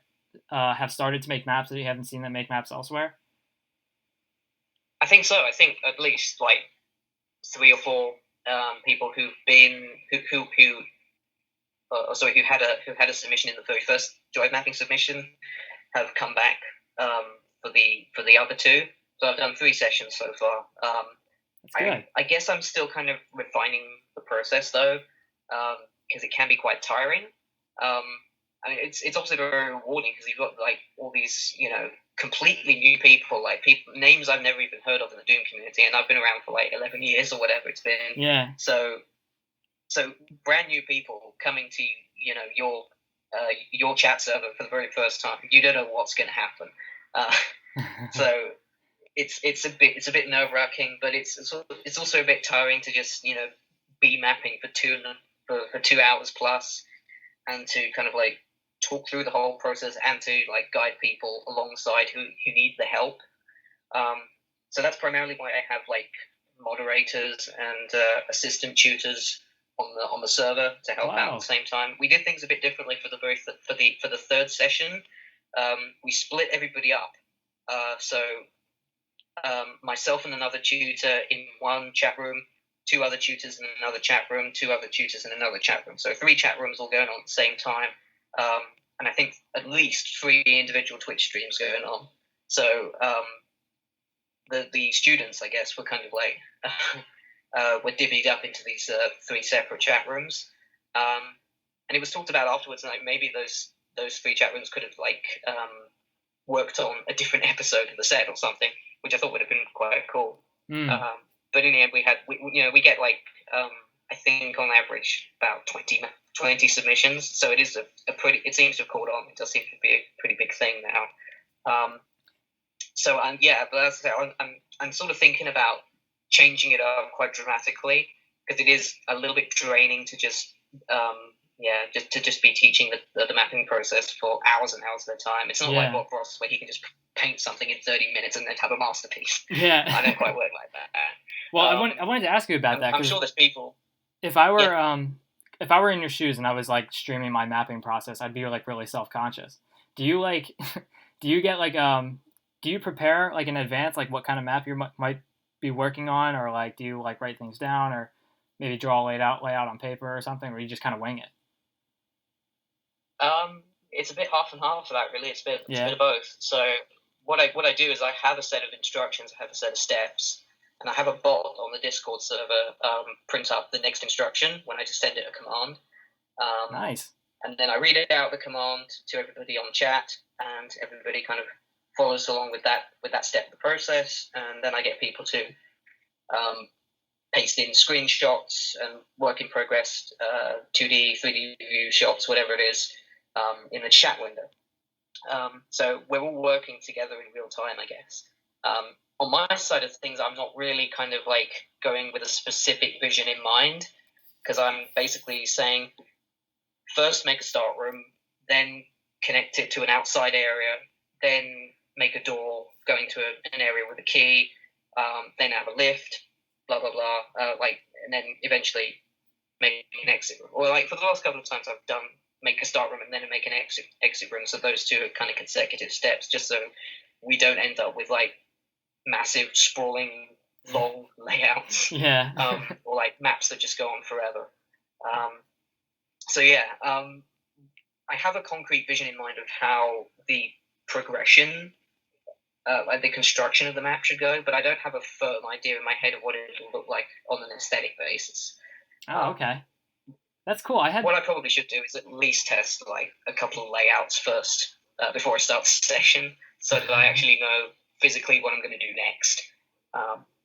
have started to make maps that you haven't seen that make maps elsewhere? I think so. I think at least like 3 or 4 people who've been who had a submission in the very first joy mapping submission have come back for the other 2. So I've done 3 sessions so far. I guess I'm still kind of refining the process though, because it can be quite tiring. I mean, it's obviously very rewarding because you've got like all these, completely new people, like names I've never even heard of in the Doom community, and I've been around for like 11 years or whatever it's been. Yeah. So brand new people coming to your chat server for the very first time, you don't know what's going to happen. So it's a bit nerve wracking, but it's also a bit tiring to just be mapping for 2 hours plus, and to kind of like talk through the whole process and to like guide people alongside who need the help. So that's primarily why I have like moderators and assistant tutors on the server to help out at the same time. We did things a bit differently for the third session. We split everybody up. So myself and another tutor in one chat room, 2 other tutors in another chat room, 2 other tutors in another chat room. So 3 chat rooms all going on at the same time. And I think at least 3 individual Twitch streams going on. So the students, I guess, were kind of like were divvied up into these 3 separate chat rooms. And it was talked about afterwards, like maybe those 3 chat rooms could have like worked on a different episode of the set or something, which I thought would have been quite cool. But in the end, we get like I think on average about 20 submissions. So it is it seems to have caught on. It does seem to be a pretty big thing now. So but as I say, I'm sort of thinking about changing it up quite dramatically, because it is a little bit draining to just be teaching the mapping process for hours and hours at a time. It's not like Bob Ross, where he can just paint something in 30 minutes and then have a masterpiece. Yeah. I don't quite work like that. Well, I wanted to ask you about that. I'm sure there's people. If I were in your shoes and I was like streaming my mapping process, I'd be like really self-conscious. Do you like, do you prepare like in advance, like what kind of map you might be working on, or like do you like write things down, or maybe draw a layout on paper or something, or you just kind of wing it? It's a bit half and half of that, really. It's a bit of both. So what I do is I have a set of instructions, I have a set of steps, and I have a bot on the Discord server print up the next instruction when I just send it a command. Nice. And then I read it out the command to everybody on chat, and everybody kind of follows along with that step of the process. And then I get people to paste in screenshots and work in progress 2D, 3D view shots, whatever it is, in the chat window. So we're all working together in real time, I guess. On my side of things, I'm not really kind of like going with a specific vision in mind, because I'm basically saying, first make a start room, then connect it to an outside area, then make a door going to an area with a key, then have a lift, blah, blah, blah, and then eventually make an exit room. Or like for the last couple of times I've done make a start room and then make an exit room. So those two are kind of consecutive steps, just so we don't end up with like massive sprawling long layouts. Yeah. Or like maps that just go on forever. So yeah, I have a concrete vision in mind of how the progression, like the construction of the map should go, but I don't have a firm idea in my head of what it'll look like on an aesthetic basis. Oh, okay. That's cool. What I probably should do is at least test like a couple of layouts first before I start the session, so that I actually know physically what I'm going to do next.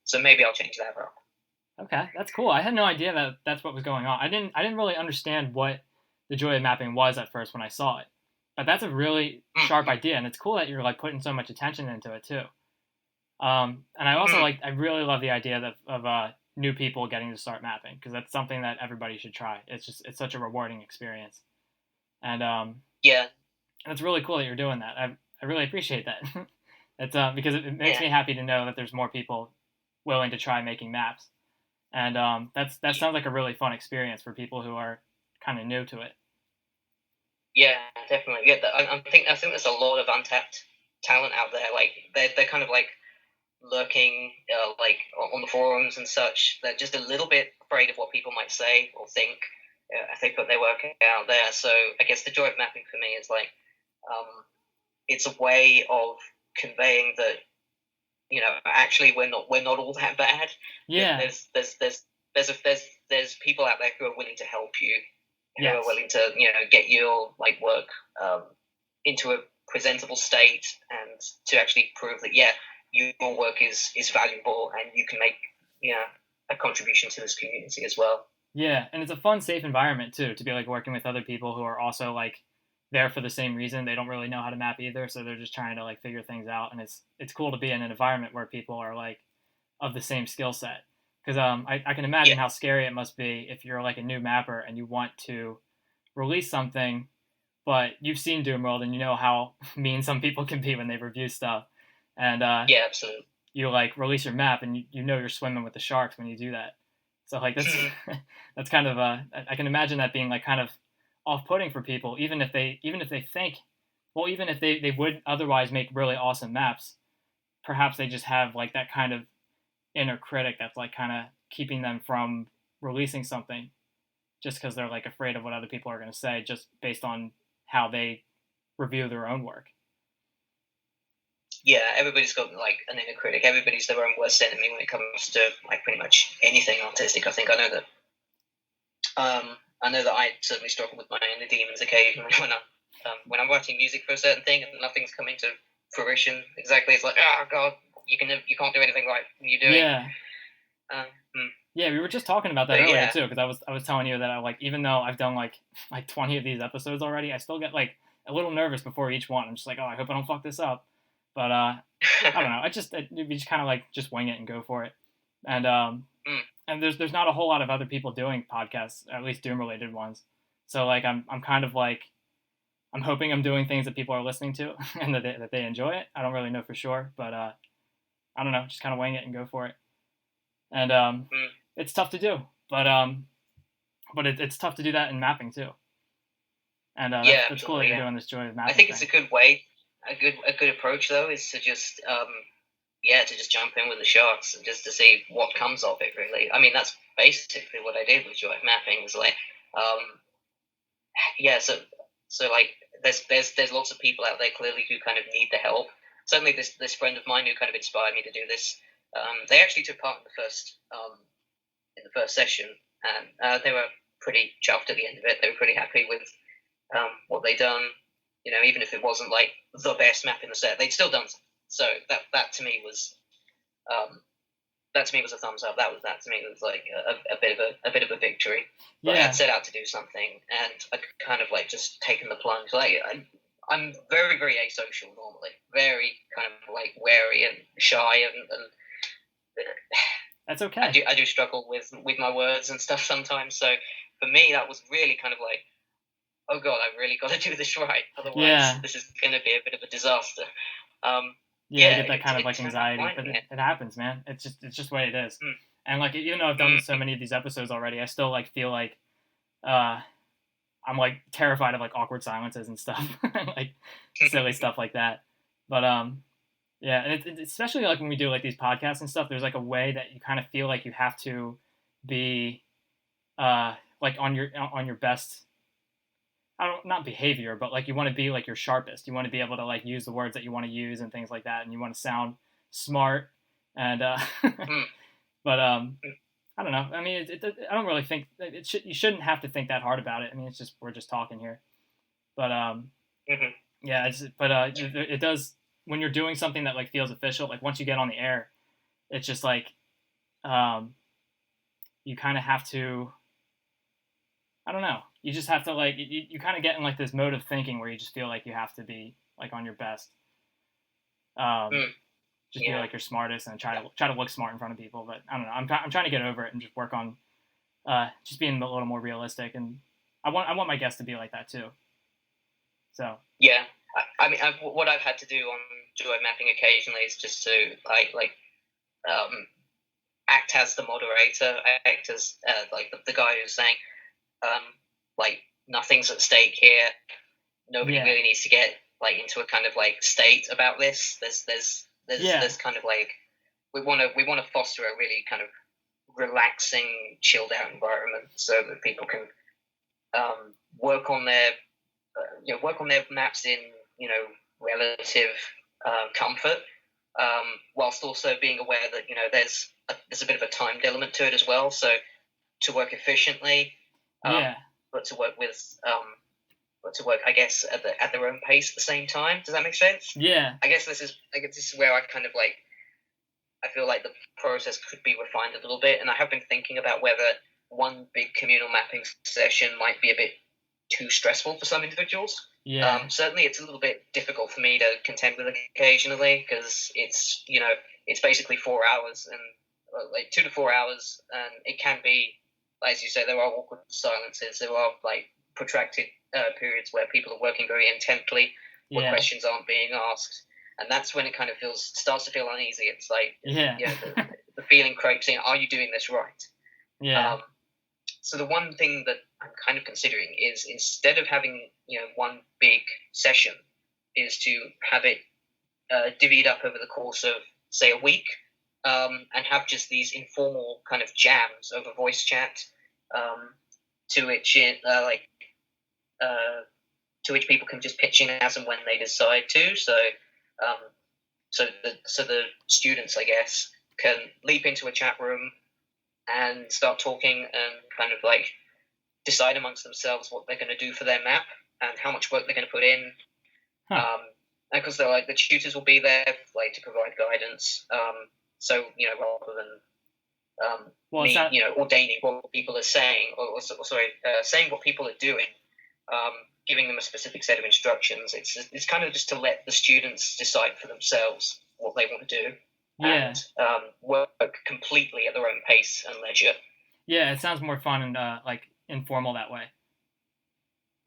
So maybe I'll change that up. Okay, that's cool. I had no idea that that's what was going on. I didn't really understand what the joy of mapping was at first when I saw it, but that's a really sharp idea, and it's cool that you're like putting so much attention into it too. And I also I really love the idea of new people getting to start mapping, because that's something that everybody should try. It's such a rewarding experience, and yeah, it's really cool that you're doing that. I really appreciate that. It's because it makes me happy to know that there's more people willing to try making maps, and that sounds like a really fun experience for people who are kind of new to it. Yeah, definitely. Yeah, I think there's a lot of untapped talent out there. Like they're kind of like lurking like on the forums and such. They're just a little bit afraid of what people might say or think if they put their work out there. So I guess the joy of mapping for me is like it's a way of conveying that, you know, actually we're not all that bad. Yeah. There's people out there who are willing to help you, who Yes. are willing to, you know, get your like work into a presentable state, and to actually prove that your work is valuable and you can make, you know, a contribution to this community as well. Yeah, and it's a fun, safe environment too, to be like working with other people who are also like there for the same reason. They don't really know how to map either, so they're just trying to like figure things out, and it's cool to be in an environment where people are like of the same skill set. Because I can imagine how scary it must be if you're like a new mapper and you want to release something, but you've seen Doomworld and you know how mean some people can be when they review stuff, and absolutely. You like release your map and you know you're swimming with the sharks when you do that. So like that's kind of I can imagine that being like kind of off-putting for people, even if they think, well, even if they would otherwise make really awesome maps, perhaps they just have like that kind of inner critic that's like kind of keeping them from releasing something just because they're like afraid of what other people are going to say just based on how they review their own work. Yeah, everybody's got like an inner critic. Everybody's their own worst enemy when it comes to like pretty much anything artistic. I think I know that I certainly struggle with my inner demons occasionally when I'm writing music for a certain thing and nothing's coming to fruition exactly. It's like, oh god, you can't do anything right. You're doing. Yeah. Yeah, we were just talking about that earlier too, because I was telling you that I like, even though I've done like 20 of these episodes already, I still get like a little nervous before each one. I'm just like, oh, I hope I don't fuck this up. But I don't know. We just kind of like just wing it and go for it. And and there's not a whole lot of other people doing podcasts, at least Doom related ones. So like I'm kind of like, I'm hoping I'm doing things that people are listening to and that they enjoy it. I don't really know for sure, but I don't know, just kind of wing it and go for it. And it's tough to do, but it's tough to do that in mapping too. And that's cool that you're doing this joy of mapping. I think it's a good way. A good approach though is to just jump in with the sharks and just to see what comes of it. Really, I mean that's basically what I did with joy of mapping. Was like, so like there's lots of people out there clearly who kind of need the help. Certainly this friend of mine who kind of inspired me to do this. They actually took part in the first session, and they were pretty chuffed at the end of it. They were pretty happy with what they'd done. You know, even if it wasn't like the best map in the set, they'd still done something. So that to me was that to me was a thumbs up. That to me was like a bit of a victory. But I Yeah. had set out to do something, and I kind of like just taken the plunge. Like I'm very, very asocial normally, very kind of like wary and shy, and That's okay. I do struggle with my words and stuff sometimes. So for me, that was really kind of like, oh god, I really got to do this right. Otherwise, this is going to be a bit of a disaster. Yeah, you get that kind of like anxiety, but it happens, man. It's just the way it is. And like, even though I've done so many of these episodes already, I still like feel like I'm like terrified of like awkward silences and stuff, like silly stuff like that. But yeah, and it, especially like when we do like these podcasts and stuff, there's like a way that you kind of feel like you have to be like on your best. Not behavior, but like you want to be like your sharpest. You want to be able to like use the words that you want to use and things like that, and you want to sound smart. And but I don't know. I mean, I don't really think you shouldn't have to think that hard about it. I mean, it's just we're just talking here. But yeah, it does when you're doing something that like feels official. Like once you get on the air, it's just like you kind of have to. I don't know. You just have to like you kind of get in like this mode of thinking where you just feel like you have to be like on your best. Just be like your smartest and try to look smart in front of people. But I don't know. I'm trying to get over it and just work on just being a little more realistic. And I want my guests to be like that too. So yeah, I mean, what I've had to do on joy mapping occasionally is just to act as the moderator, act as like the guy who's saying. Like nothing's at stake here. Nobody really needs to get like into a kind of like state about this. There's kind of like we want to foster a really kind of relaxing, chilled out environment so that people can work on their maps in relative comfort, whilst also being aware that there's a bit of a timed element to it as well. So to work efficiently. But to work I guess at their own pace at the same time. Does that make sense? Yeah. I guess this is where I kind of like I feel like the process could be refined a little bit, and I have been thinking about whether one big communal mapping session might be a bit too stressful for some individuals. Yeah. Certainly, it's a little bit difficult for me to contend with occasionally because it's it's basically 4 hours and like 2 to 4 hours, and it can be. As you say, there are awkward silences. There are like protracted periods where people are working very intently, where questions aren't being asked, and that's when it kind of starts to feel uneasy. It's like the feeling creeps in. Are you doing this right? Yeah. So the one thing that I'm kind of considering is instead of having one big session, is to have it divvied up over the course of say a week. And have just these informal kind of jams over voice chat, to which people can just pitch in as and when they decide to. So, so the students, I guess, can leap into a chat room and start talking and kind of like decide amongst themselves what they're going to do for their map and how much work they're going to put in. Because they're like the tutors will be there like to provide guidance. So, rather than ordaining what people are saying, saying what people are doing, giving them a specific set of instructions, it's kind of just to let the students decide for themselves what they want to do and work completely at their own pace and leisure. Yeah, it sounds more fun and like informal that way.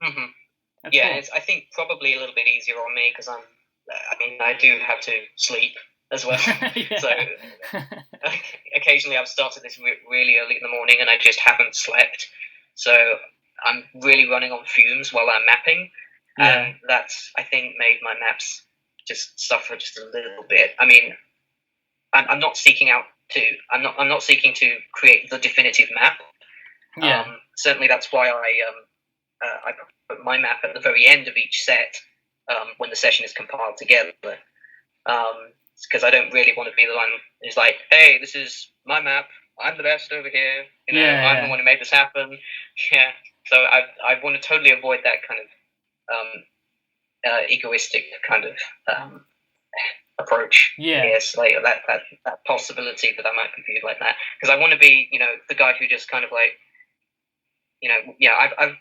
Mm-hmm. That's cool. It's I think probably a little bit easier on me because I do have to sleep as well. So occasionally I've started this really early in the morning and I just haven't slept. So I'm really running on fumes while I'm mapping. And that's, I think, made my maps just suffer just a little bit. I mean, I'm not seeking to create the definitive map. Certainly that's why I put my map at the very end of each set when the session is compiled together. Because I don't really want to be the one who's like, hey, this is my map. I'm the best over here. I'm the one who made this happen. Yeah. So I want to totally avoid that kind of egoistic kind of approach. Yeah. Yes, like that possibility that might be viewed like that. Because I want to be, the guy who just kind of like,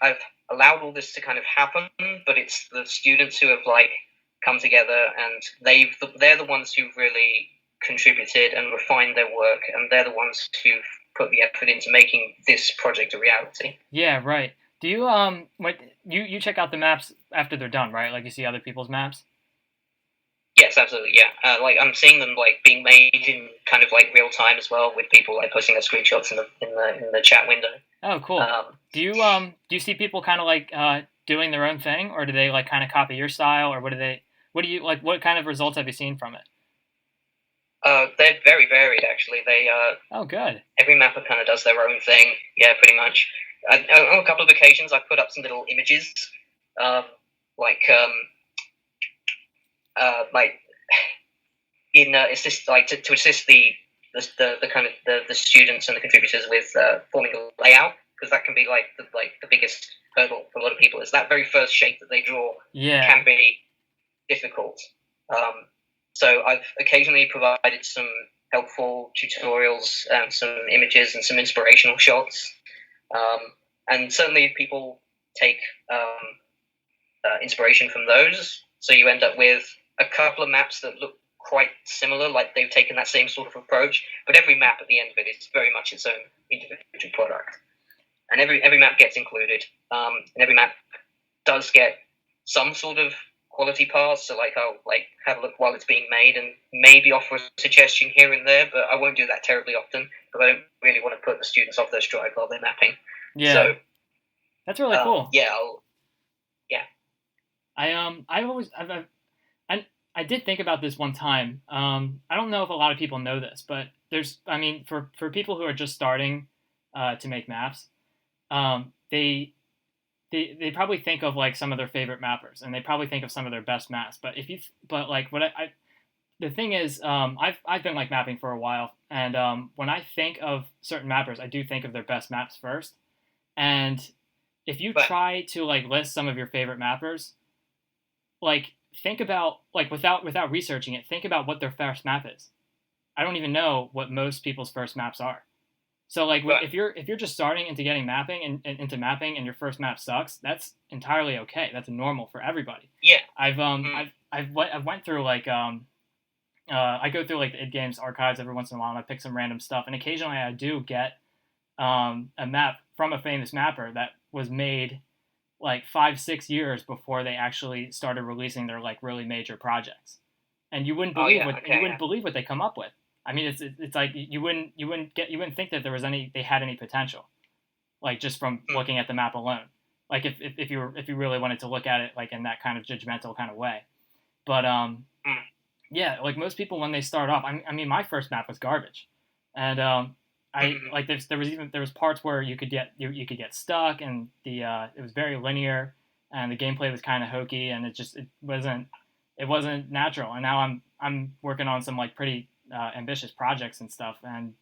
I've allowed all this to kind of happen, but it's the students who have like come together and they're the ones who've really contributed and refined their work, and they're the ones who've put the effort into making this project a reality. Yeah, right. Do you you check out the maps after they're done, right? Like you see other people's maps? Yes, absolutely. Yeah, like I'm seeing them like being made in kind of like real time as well, with people like posting their screenshots in the chat window. Oh, cool. Do you see people kind of like doing their own thing, or do they like kind of copy your style, or what do you like? What kind of results have you seen from it? They're very varied, actually. They Oh, good. Every mapper kind of does their own thing. Yeah, pretty much. On a couple of occasions, I've put up some little images, like assist, like to assist the kind of the students and the contributors with forming a layout, because that can be like the biggest hurdle for a lot of people. Is that very first shape that they draw can be difficult. So I've occasionally provided some helpful tutorials and some images and some inspirational shots, and certainly people take inspiration from those. So you end up with a couple of maps that look quite similar, like they've taken that same sort of approach, but every map at the end of it is very much its own individual product. And every map gets included, and every map does get some sort of quality pass. So like I'll like have a look while it's being made and maybe offer a suggestion here and there, but I won't do that terribly often because I don't really want to put the students off their stride while they're mapping. Yeah, so, that's really cool. Yeah, I did think about this one time. I don't know if a lot of people know this, but for people who are just starting to make maps, they probably think of like some of their favorite mappers, and they probably think of some of their best maps. But the thing is, I've been like mapping for a while, and when I think of certain mappers, I do think of their best maps first. And if you try to like list some of your favorite mappers, like think about like without researching it, think about what their first map is. I don't even know what most people's first maps are. So like if you're just starting into getting mapping and into mapping and your first map sucks, that's entirely okay. That's normal for everybody. Yeah. I went through like I go through like the id Games archives every once in a while, and I pick some random stuff, and occasionally I do get a map from a famous mapper that was made like 5-6 years before they actually started releasing their like really major projects, and you wouldn't believe what they come up with. I mean, it's like you wouldn't think that they had any potential, like just from looking at the map alone. Like if you really wanted to look at it like in that kind of judgmental kind of way, but yeah, like most people when they start off, I mean my first map was garbage, and there was parts where you could get stuck, and it was very linear, and the gameplay was kind of hokey, and it wasn't natural. And now I'm working on some like pretty ambitious projects and stuff, and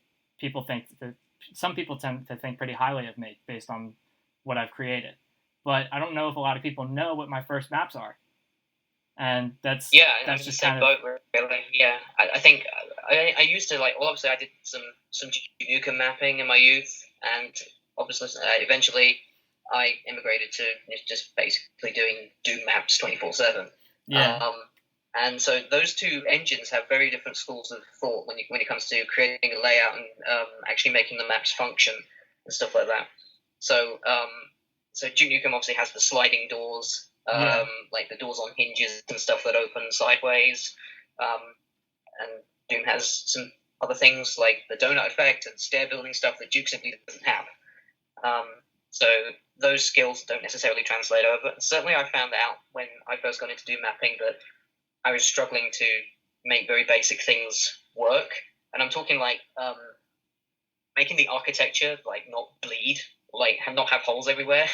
some people tend to think pretty highly of me based on what I've created, but I don't know if a lot of people know what my first maps are, and that's just kind of really. Yeah, I think I used to like. Well, obviously, I did some Nukem mapping in my youth, and obviously, eventually, I immigrated to just basically doing Doom maps 24/7. Yeah. And so those two engines have very different schools of thought when it comes to creating a layout and actually making the maps function and stuff like that. So Duke Nukem obviously has the sliding doors, like the doors on hinges and stuff that open sideways. And Doom has some other things like the donut effect and stair building stuff that Duke simply doesn't have. So those skills don't necessarily translate over. Certainly I found out when I first got into Doom mapping that I was struggling to make very basic things work. And I'm talking like making the architecture like not bleed, like not have holes everywhere.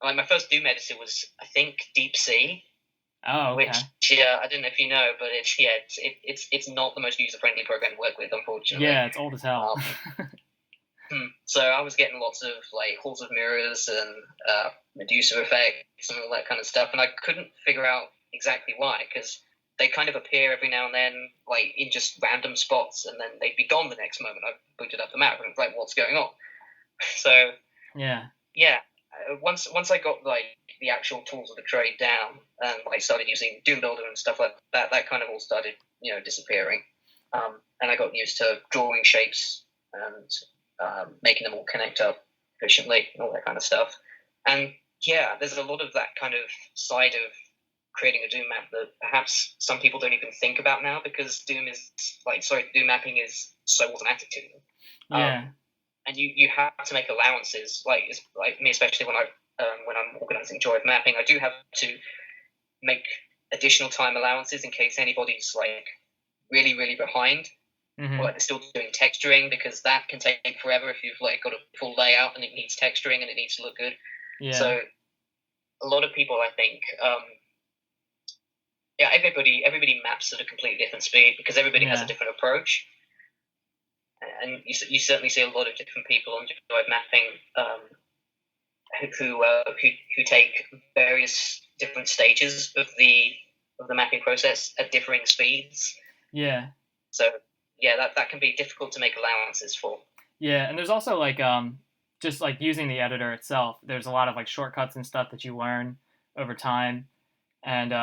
Like my first Doom editor was, I think, Deep Sea. Oh, okay. Which I don't know if you know, but it's not the most user friendly program to work with, unfortunately. Yeah, it's old as hell. So I was getting lots of like halls of mirrors and Medusa effects and all that kind of stuff, and I couldn't figure out exactly why, because they kind of appear every now and then, like in just random spots, and then they'd be gone the next moment. I booted up the map and was like, what's going on? So yeah. Once I got like the actual tools of the trade down, and I started using Doom Builder and stuff like that, that kind of all started, disappearing. And I got used to drawing shapes and making them all connect up efficiently and all that kind of stuff. And yeah, there's a lot of that kind of side of creating a Doom map that perhaps some people don't even think about now, because Doom mapping is so automatic to them. Yeah. And you have to make allowances, like me, especially when I'm organizing Joy of Mapping, I do have to make additional time allowances in case anybody's like really, really behind, or like they're still doing texturing, because that can take forever if you've like got a full layout and it needs texturing and it needs to look good. Yeah. So a lot of people, I think, everybody maps at a completely different speed because everybody has a different approach. And you certainly see a lot of different people on Joy of Mapping who take various different stages of the mapping process at differing speeds. Yeah. So yeah, that can be difficult to make allowances for. Yeah, and there's also like just like using the editor itself. There's a lot of like shortcuts and stuff that you learn over time, and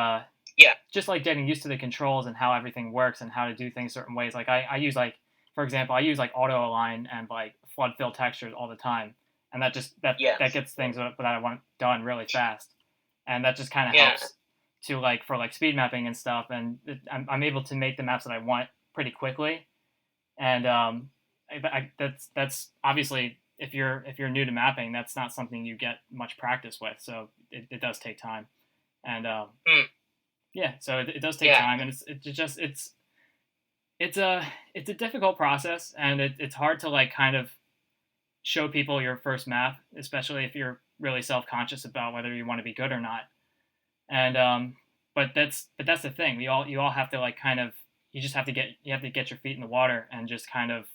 just like getting used to the controls and how everything works and how to do things certain ways. Like I use like, for example, I use like auto align and like flood fill textures all the time, and that gets things that I want done really fast, and that just kind of helps to like for like speed mapping and stuff, and I'm able to make the maps that I want pretty quickly, and that's obviously if you're new to mapping, that's not something you get much practice with, so it does take time, and so it does take time, and it's a difficult process, and it's hard to like kind of show people your first map, especially if you're really self-conscious about whether you want to be good or not. And but that's the thing. You all have to like kind of, you have to get your feet in the water and just kind of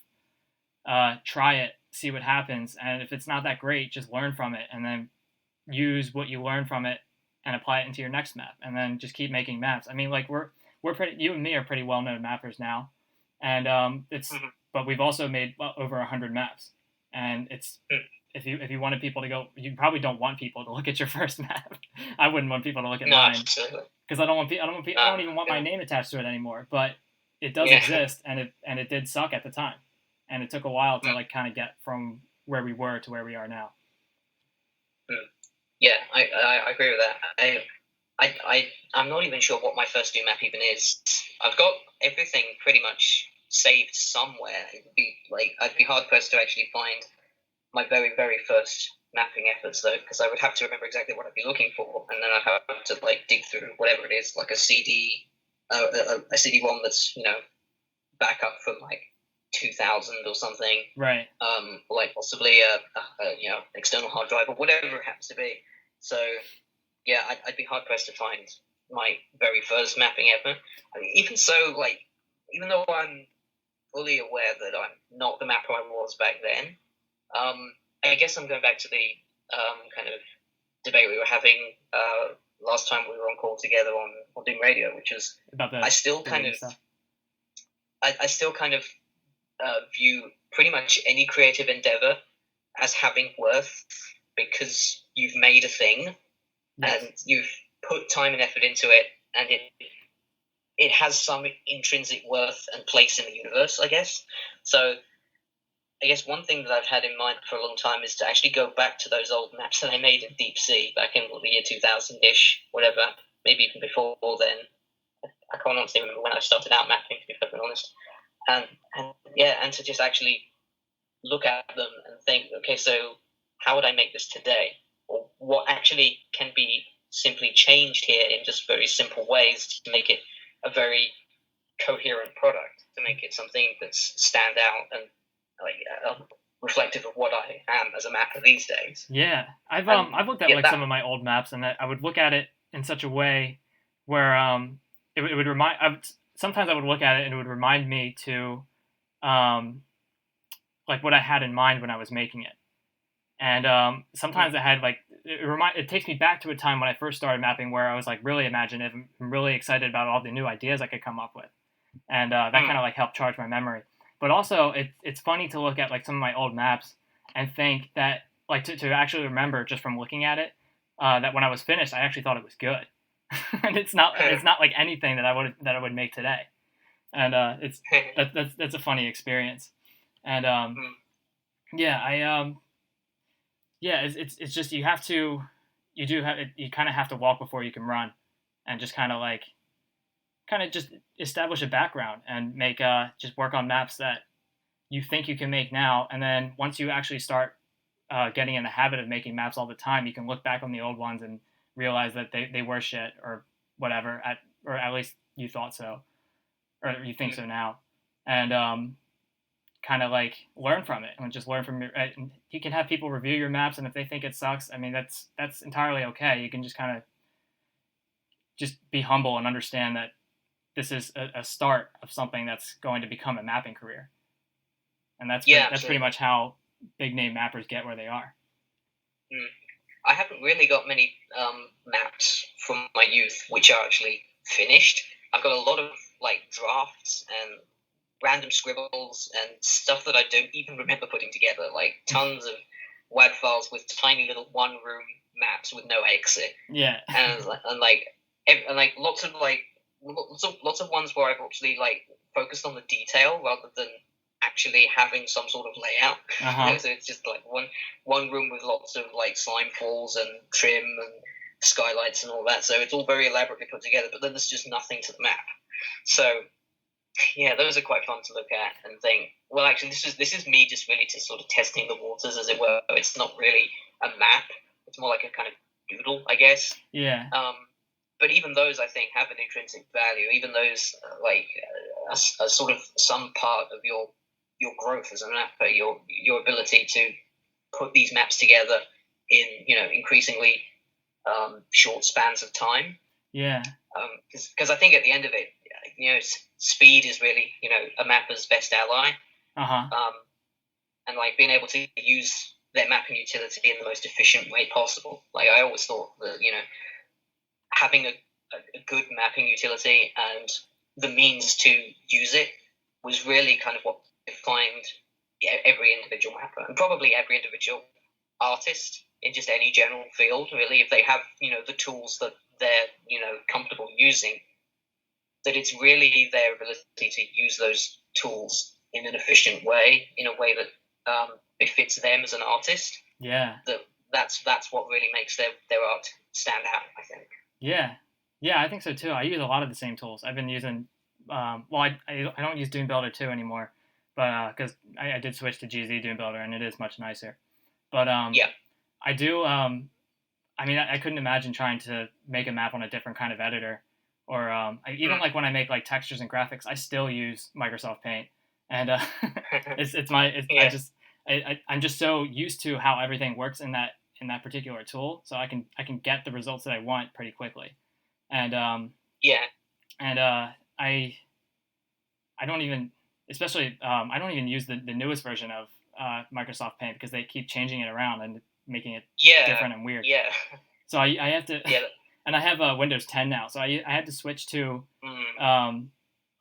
try it, see what happens, and if it's not that great, just learn from it and then use what you learn from it and apply it into your next map, and then just keep making maps. I mean, like we're pretty, you and me are pretty well-known mappers now, and but we've also made over 100 maps, and it's if you wanted people to go, you probably don't want people to look at your first map. I wouldn't want people to look at mine because I don't even want my name attached to it anymore. But it does exist, and it did suck at the time, and it took a while to like kind of get from where we were to where we are now. Yeah, I agree with that. I'm not even sure what my first Doom map even is. I've got everything pretty much saved somewhere. I'd be hard pressed to actually find my very, very first mapping efforts though, because I would have to remember exactly what I'd be looking for, and then I'd have to like dig through whatever it is, like a CD-ROM that's back up from like 2000 or something, right? Like possibly a external hard drive or whatever it happens to be. So yeah, I'd be hard pressed to find my very first mapping ever. I mean, even so, like even though I'm fully aware that I'm not the mapper I was back then, I guess I'm going back to the kind of debate we were having last time we were on call together on Doom Radio, which was about I still kind of view pretty much any creative endeavor as having worth because you've made a thing and you've put time and effort into it, and it has some intrinsic worth and place in the universe, I guess. So I guess one thing that I've had in mind for a long time is to actually go back to those old maps that I made in Deep Sea back in the year 2000-ish, whatever, maybe even before then. I can't honestly remember when I started out mapping, to be perfectly honest. And to just actually look at them and think, okay, so how would I make this today? Or what actually can be simply changed here in just very simple ways to make it a very coherent product, to make it something that's stand out and like reflective of what I am as a mapper these days. Yeah, I've looked at some of my old maps, and I would look at it in such a way where it would remind. Sometimes I would look at it and it would remind me to like what I had in mind when I was making it, and sometimes I had like it takes me back to a time when I first started mapping where I was like really imaginative and really excited about all the new ideas I could come up with, and that kind of like helped charge my memory. But also, it's funny to look at like some of my old maps and think that like to actually remember just from looking at it that when I was finished, I actually thought it was good, and it's not like anything that I would make today, and that's a funny experience, and yeah, it's just you kind of have to walk before you can run, and just kind of just establish a background and make just work on maps that you think you can make now, and then once you actually start getting in the habit of making maps all the time, you can look back on the old ones and realize that they were shit or whatever, or at least you thought so, or you think so now, and kind of like learn from it and just learn from your. You can have people review your maps, and if they think it sucks, I mean that's entirely okay. You can just kind of just be humble and understand that this is a start of something that's going to become a mapping career, and that's pretty much how big name mappers get where they are. I haven't really got many maps from my youth which are actually finished. I've got a lot of like drafts and random scribbles and stuff that I don't even remember putting together, like tons of WAD files with tiny little one-room maps with no exit. Yeah. and lots of ones where I've actually like focused on the detail rather than actually having some sort of layout. Uh-huh. So it's just like one room with lots of like slime falls and trim and skylights and all that. So it's all very elaborately put together, but then there's just nothing to the map. So yeah, those are quite fun to look at and think, well, actually, this is me just really just sort of testing the waters, as it were. It's not really a map. It's more like a kind of doodle, I guess. Yeah. But even those, I think, have an intrinsic value. Even those, a sort of some part of your growth as a mapper, your ability to put these maps together in increasingly short spans of time. Yeah. Because I think at the end of it, speed is really a mapper's best ally. And like being able to use their mapping utility in the most efficient way possible. Like I always thought that having a good mapping utility and the means to use it was really kind of what defined every individual mapper, and probably every individual artist in just any general field, really, if they have the tools that they're comfortable using, that it's really their ability to use those tools in an efficient way, in a way that befits them as an artist. Yeah. That's what really makes their art stand out, I think. Yeah, I think so too. I use a lot of the same tools. I've been using, I don't use Dune Builder 2 anymore, but because I did switch to GZ Dune Builder and it is much nicer. But I do. I couldn't imagine trying to make a map on a different kind of editor, or even like when I make like textures and graphics, I still use Microsoft Paint, and I'm just so used to how everything works in that particular tool, so I can get the results that I want pretty quickly, and I don't even I don't even use the newest version of Microsoft Paint because they keep changing it around and making it different and weird. Yeah. So I have to, and I have Windows 10 now, so I had to switch to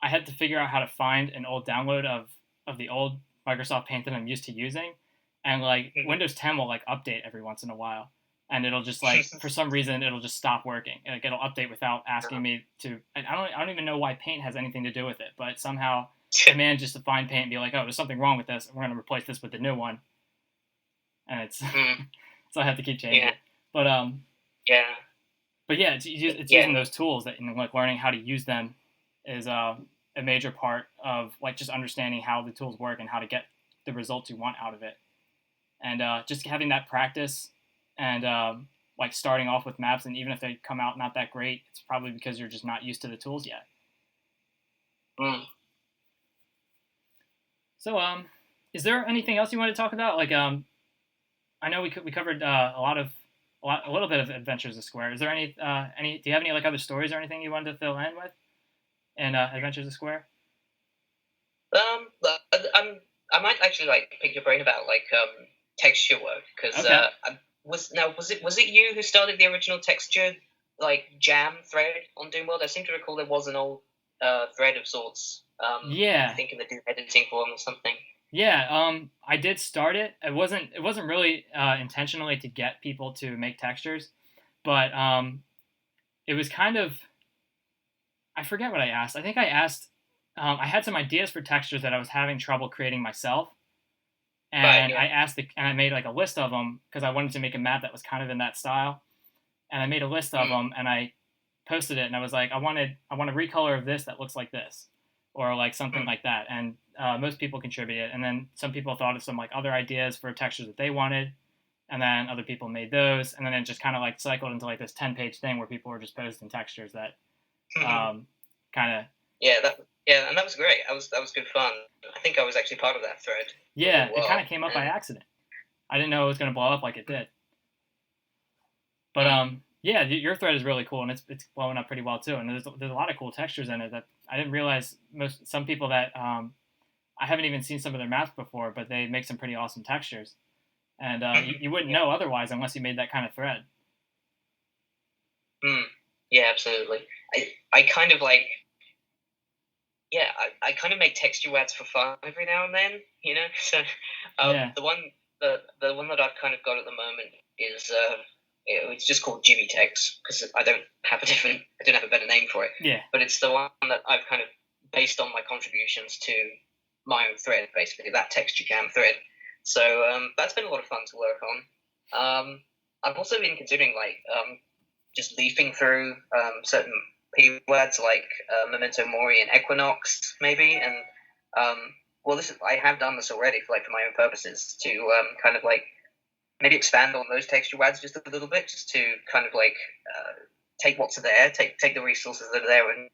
I had to figure out how to find an old download of the old Microsoft Paint that I'm used to using. And like Windows 10 will like update every once in a while, and it'll just like for some reason it'll just stop working. Like it'll update without asking me to. And I don't even know why Paint has anything to do with it, but somehow it manages to find Paint and be like, oh, there's something wrong with this, and we're gonna replace this with the new one. And it's so I have to keep changing. Yeah. But it's using those tools that like learning how to use them is a major part of like just understanding how the tools work and how to get the results you want out of it. And just having that practice and like starting off with maps, and even if they come out not that great, it's probably because you're just not used to the tools yet. So is there anything else you want to talk about? Like I know we covered a little bit of Adventures of Square. Is there any do you have any like other stories or anything you wanted to fill in with in Adventures of Square? I might actually like pick your brain about like texture work, because was it you who started the original texture like jam thread on Doom World? I seem to recall there was an old thread of sorts. I Yeah. think in the Doom editing forum or something. Yeah, I did start it. It wasn't really intentionally to get people to make textures, but it was kind of, I forget what I asked. I think I asked, I had some ideas for textures that I was having trouble creating myself, Right. and Yeah. and I made like a list of them because I wanted to make a map that was kind of in that style, and I made a list of them and I posted it, and I was like, I want a recolor of this that looks like this, or like something like that, and most people contributed, and then some people thought of some like other ideas for textures that they wanted, and then other people made those, and then it just kind of like cycled into like this 10-page thing where people were just posting textures that kind of And that was great. That was good fun. I think I was actually part of that thread. it kind of came up by accident. I didn't know it was going to blow up like it did. But yeah, your thread is really cool, and it's blowing up pretty well too. And there's a lot of cool textures in it that I didn't realize. Some people that I haven't even seen some of their maps before, but they make some pretty awesome textures, and you wouldn't know otherwise unless you made that kind of thread. Yeah, absolutely. I kind of like. Yeah, I kind of make texture ads for fun every now and then, you know. So the one that I've kind of got at the moment is it's just called Jimmy Tex because I don't have a better name for it. Yeah. But it's the one that I've kind of based on my contributions to my own thread, basically that texture jam thread. So that's been a lot of fun to work on. I've also been considering like just leafing through certain keywords like Memento Mori and Equinox, maybe, and I have done this already for my own purposes to kind of like maybe expand on those texture words just a little bit, just to kind of like take what's there, take the resources that are there, and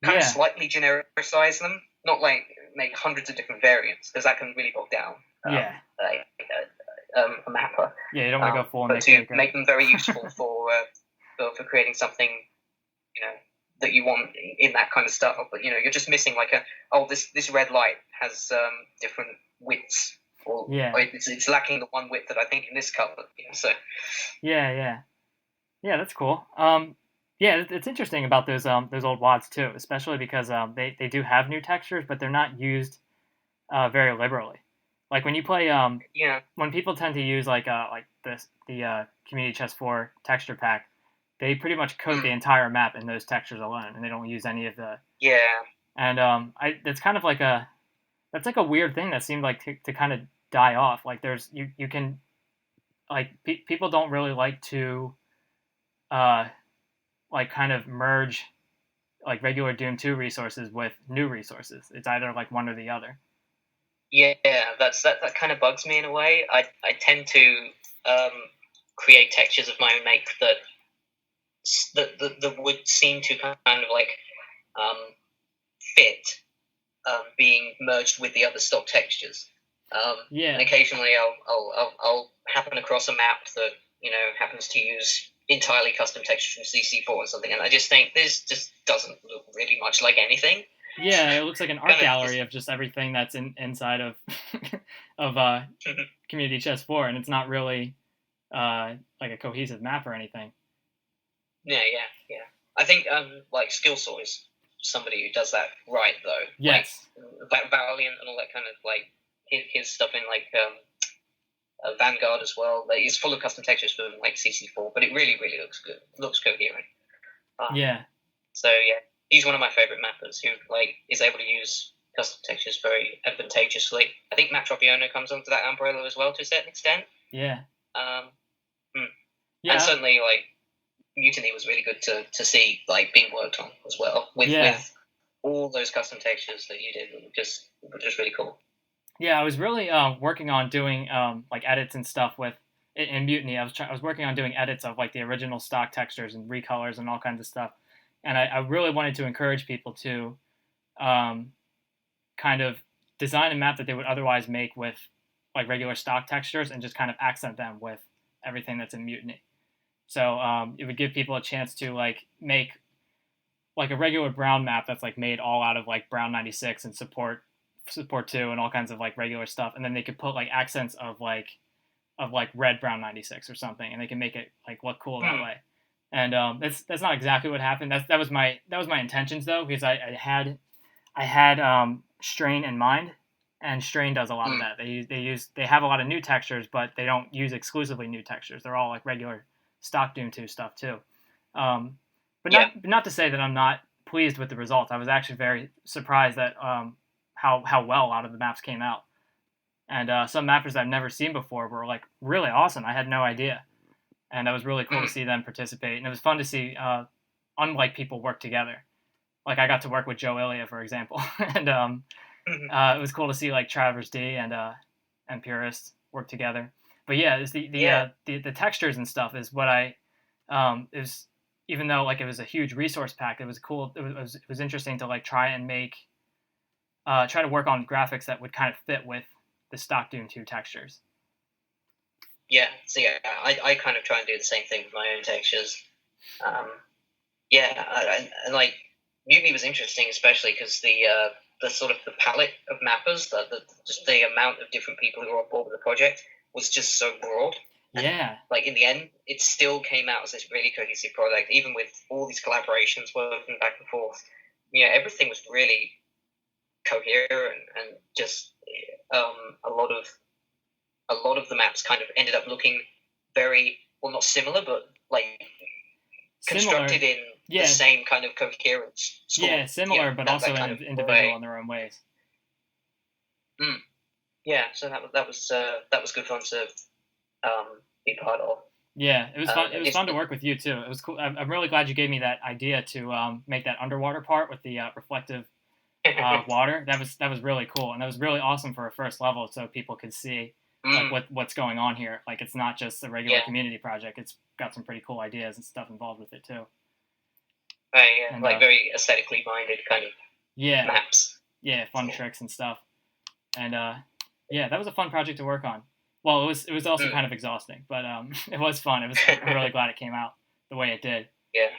kind of slightly genericize them, not like make hundreds of different variants because that can really bog down. A mapper. Yeah, you don't want to go full. But to make them very useful for creating something, that you want in that kind of stuff. But you're just missing like this red light has different widths, or it's lacking the one width that I think in this color. So. Yeah, that's cool. Yeah, it's interesting about those old WADs too, especially because they do have new textures, but they're not used very liberally. Like when you play when people tend to use the Community Chess 4 texture pack, they pretty much coat the entire map in those textures alone, and they don't use any of the And it's kind of like that's like a weird thing that seemed like to kind of die off. Like there's you can like people don't really like to like kind of merge like regular Doom 2 resources with new resources. It's either like one or the other. Yeah, that kind of bugs me in a way. I tend to create textures of my own make that would seem to kind of like fit being merged with the other stock textures. And occasionally I'll happen across a map that happens to use entirely custom textures from CC4 or something, and I just think this just doesn't look really much like anything. Yeah, it looks like an art gallery of just everything that's inside of Community Chess 4, and it's not really like a cohesive map or anything. Yeah. I think like Skillsaw is somebody who does that right though. Yes. Like Valiant and all that kind of like his stuff in like Vanguard as well. Like, it's full of custom textures for like CC4, but it really looks good. It looks coherent. So yeah. He's one of my favorite mappers who like is able to use custom textures very advantageously. I think Matt Tropiano comes onto that umbrella as well to a certain extent. Yeah. And certainly like Mutiny was really good to see like being worked on as well with all those custom textures that you did. Were just really cool. Yeah, I was really working on doing like edits and stuff with in Mutiny. I was working on doing edits of like the original stock textures and recolors and all kinds of stuff. And I really wanted to encourage people to kind of design a map that they would otherwise make with like regular stock textures and just kind of accent them with everything that's in Mutiny. So it would give people a chance to like make like a regular brown map that's like made all out of like Brown 96 and support 2 and all kinds of like regular stuff. And then they could put like accents of like of like red brown 96 or something, and they can make it like look cool that way. And that's not exactly what happened. That was my intentions though, because I had strain in mind, and strain does a lot of that. They have a lot of new textures, but they don't use exclusively new textures. They're all like regular stock Doom 2 stuff too. But not to say that I'm not pleased with the results. I was actually very surprised at how well a lot of the maps came out. And some mappers I've never seen before were like really awesome. I had no idea. And that was really cool to see them participate. And it was fun to see unlike people work together. Like I got to work with Joe Ilya, for example. And it was cool to see like Travers D and Purist work together. But yeah, it's the textures and stuff is what I is even though like it was a huge resource pack, it was cool. It was interesting to like try to work on graphics that would kind of fit with the stock Doom 2 textures. Yeah, so yeah, I kind of try and do the same thing with my own textures. And like Mutiny was interesting, especially because the sort of the palette of mappers, just the amount of different people who were on board with the project was just so broad. Yeah. And, like in the end, it still came out as this really cohesive product, even with all these collaborations working back and forth. Yeah, everything was really coherent and just a lot of the maps kind of ended up looking very, well, not similar, but like constructed in the same kind of coherence. Yeah, similar, but also kind of individual in their own ways. Yeah, so that was good fun to be part of. Yeah, it was fun. It was fun to work with you too. It was cool. I'm really glad you gave me that idea to make that underwater part with the reflective water. That was really cool, and that was really awesome for a first level, so people could see like what's going on here. Like it's not just a regular community project. It's got some pretty cool ideas and stuff involved with it too. Right, yeah, and, like very aesthetically minded kind of maps. Yeah, fun tricks and stuff. And that was a fun project to work on. Well, it was also kind of exhausting, but it was fun. I'm really glad it came out the way it did. Yeah.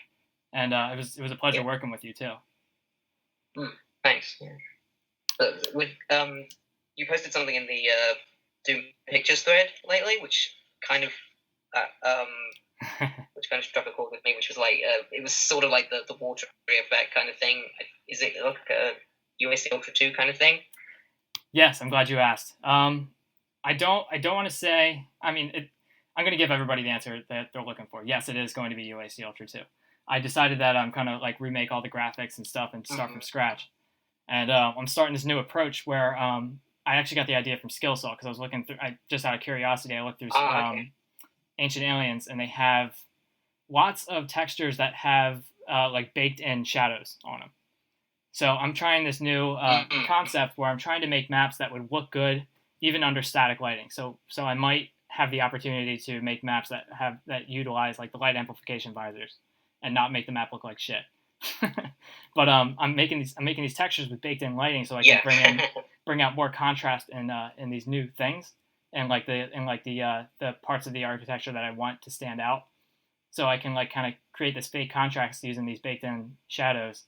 And it was a pleasure working with you too. Thanks. Yeah. You posted something in the Doom Pictures thread lately, which kind of struck a chord with me, which was like it was sort of like the watery effect kind of thing. Is it like a UAC Ultra 2 kind of thing? Yes, I'm glad you asked. I don't want to say. I mean, I'm going to give everybody the answer that they're looking for. Yes, it is going to be UAC Ultra 2. I decided that I'm going to like remake all the graphics and stuff and start from scratch. And I'm starting this new approach where I actually got the idea from Skillsaw because I was looking through. Just out of curiosity, I looked through Ancient Aliens, and they have lots of textures that have like baked-in shadows on them. So I'm trying this new concept where I'm trying to make maps that would look good even under static lighting. So I might have the opportunity to make maps that utilize like the light amplification visors and not make the map look like shit. But I'm making these textures with baked-in lighting so I can bring out more contrast in these new things and the parts of the architecture that I want to stand out. So I can like kind of create this fake contrast using these baked-in shadows,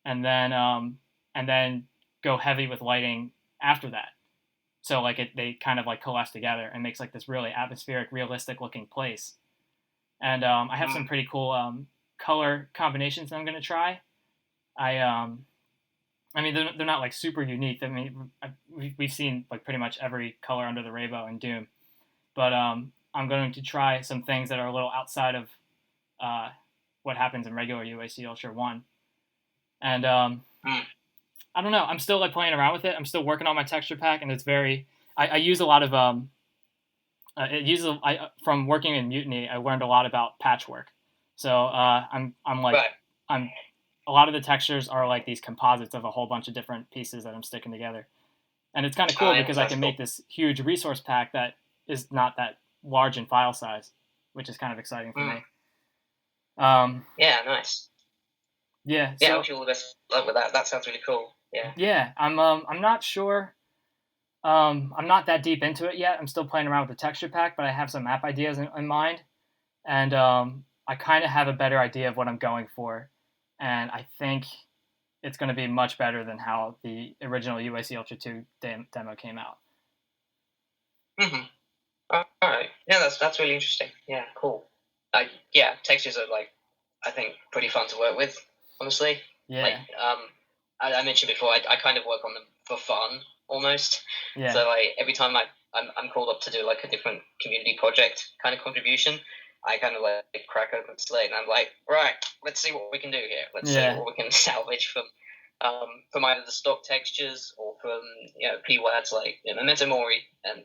and then go heavy with lighting after that. So like they kind of like coalesce together and makes like this really atmospheric, realistic looking place. And I have some pretty cool color combinations that I'm going to try. I mean they're not like super unique. I mean we've seen like pretty much every color under the rainbow in Doom, but I'm going to try some things that are a little outside of what happens in regular UAC Ultra 1. And I don't know. I'm still like playing around with it. I'm still working on my texture pack, and it's very. I use a lot of from working in Mutiny. I learned a lot about patchwork. So I'm a lot of the textures are like these composites of a whole bunch of different pieces that I'm sticking together, and it's kind of cool because I can make this huge resource pack that is not that large in file size, which is kind of exciting for me. Yeah, nice. Yeah. Yeah, I wish you all the best of luck with that. That sounds really cool. Yeah. Yeah, I'm not sure. I'm not that deep into it yet. I'm still playing around with the texture pack, but I have some map ideas in mind, and I kind of have a better idea of what I'm going for, and I think it's going to be much better than how the original UAC Ultra 2 demo came out. All right. Yeah, that's really interesting. Yeah, cool. Textures are like, I think, pretty fun to work with. Honestly, like Yeah. I mentioned before, I kind of work on them for fun almost. Yeah. So like every time I'm called up to do like a different community project kind of contribution, I kind of like crack open the slate and I'm like, right, let's see what we can do here. Let's see what we can salvage from either the stock textures or from PWADs like Memento Mori and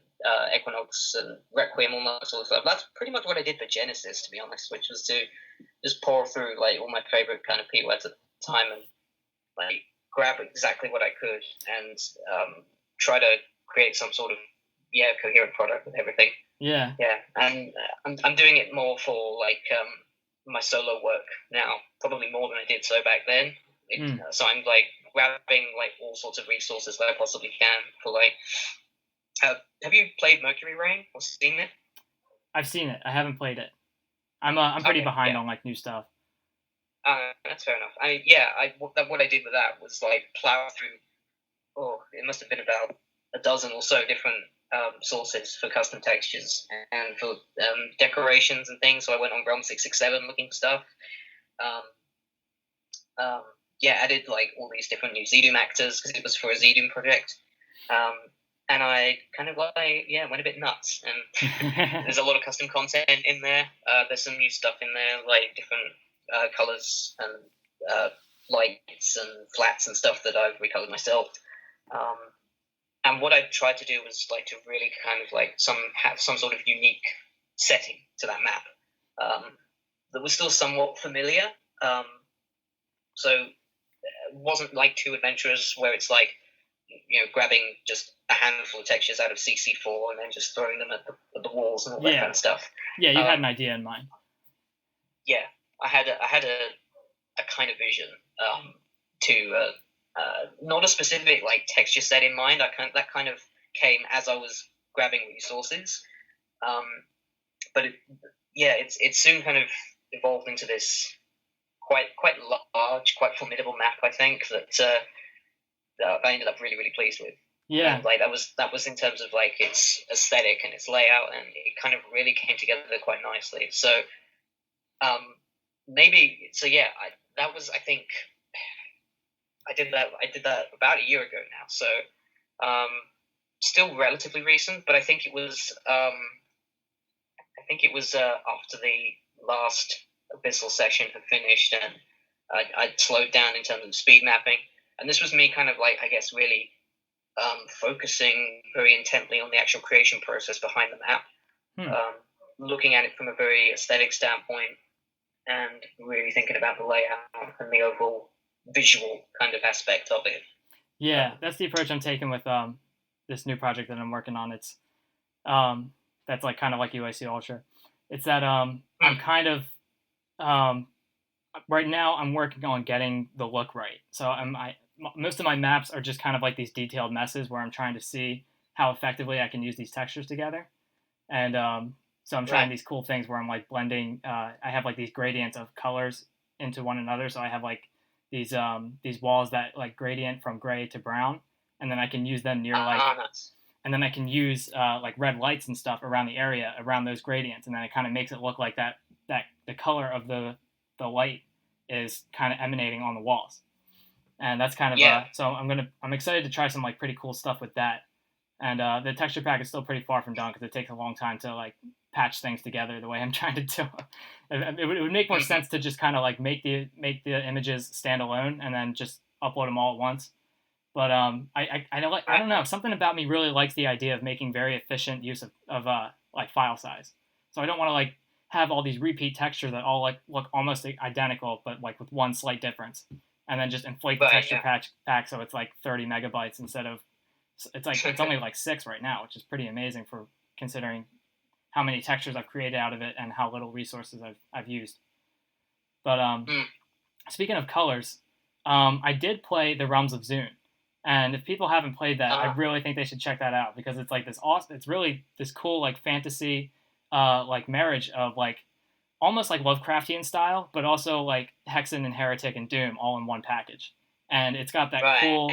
Equinox and Requiem, all that sort of stuff. That's pretty much what I did for Genesis, to be honest, which was to just pour through like all my favorite kind of PWADs at the time and like grab exactly what I could and try to create some sort of coherent product with everything. Yeah. And I'm doing it more for like my solo work now, probably more than I did so back then. So I'm like grabbing like all sorts of resources that I possibly can for like. Have you played Mercury Rain or seen it? I've seen it. I haven't played it. I'm pretty behind on like new stuff. That's fair enough. I mean, what I did with that was like plow through. Oh, it must have been about a dozen or so different sources for custom textures and for decorations and things. So I went on Realm 667 looking for stuff. Added like all these different new Zdoom actors because it was for a Zdoom project. And I kind of went a bit nuts. And there's a lot of custom content in there. There's some new stuff in there, like different colors and lights and flats and stuff that I've recolored myself. And what I tried to do was like to really kind of like have some sort of unique setting to that map that was still somewhat familiar. So it wasn't like too adventurous where it's like, grabbing just a handful of textures out of CC4 and then just throwing them at the walls and all that kind of stuff. Yeah, you had an idea in mind. Yeah, I had a kind of vision to not a specific like texture set in mind. That kind of came as I was grabbing resources, but it soon kind of evolved into this quite large, quite formidable map. I think that I ended up really pleased with. Yeah, and, like that was in terms of like its aesthetic and its layout, and it kind of really came together quite nicely. So that was, I think, I did that about a year ago now. So still relatively recent, but I think it was after the last Abyssal session had finished, and I'd slowed down in terms of speed mapping. And this was me kind of like, I guess, really focusing very intently on the actual creation process behind the map, looking at it from a very aesthetic standpoint and really thinking about the layout and the overall visual kind of aspect of it. Yeah, that's the approach I'm taking with this new project that I'm working on. It's that's like kind of like UIC Ultra. It's that I'm kind of right now I'm working on getting the look right. So most of my maps are just kind of like these detailed messes where I'm trying to see how effectively I can use these textures together. And so I'm trying these cool things where I'm like blending. I have like these gradients of colors into one another. So I have like these walls that like gradient from gray to brown, and then I can use them near nice. And then I can use like red lights and stuff around the area around those gradients, and then it kind of makes it look like that the color of the light is kind of emanating on the walls. And that's kind of so I'm excited to try some like pretty cool stuff with that. And the texture pack is still pretty far from done because it takes a long time to like patch things together the way I'm trying to do. It would make more sense to just kind of like make the images stand alone and then just upload them all at once. But I don't know, something about me really likes the idea of making very efficient use of like file size. So I don't want to like have all these repeat textures that all like look almost identical but like with one slight difference, and then just inflate the texture pack so it's like 30 megabytes instead of it's only like 6 right now, which is pretty amazing for considering how many textures I've created out of it and how little resources I've used. But speaking of colors, I did play the Realms of Zune, and if people haven't played that, I really think they should check that out because it's like this awesome. It's really this cool like fantasy like marriage of like almost like Lovecraftian style, but also like Hexen and Heretic and Doom all in one package. And it's got that cool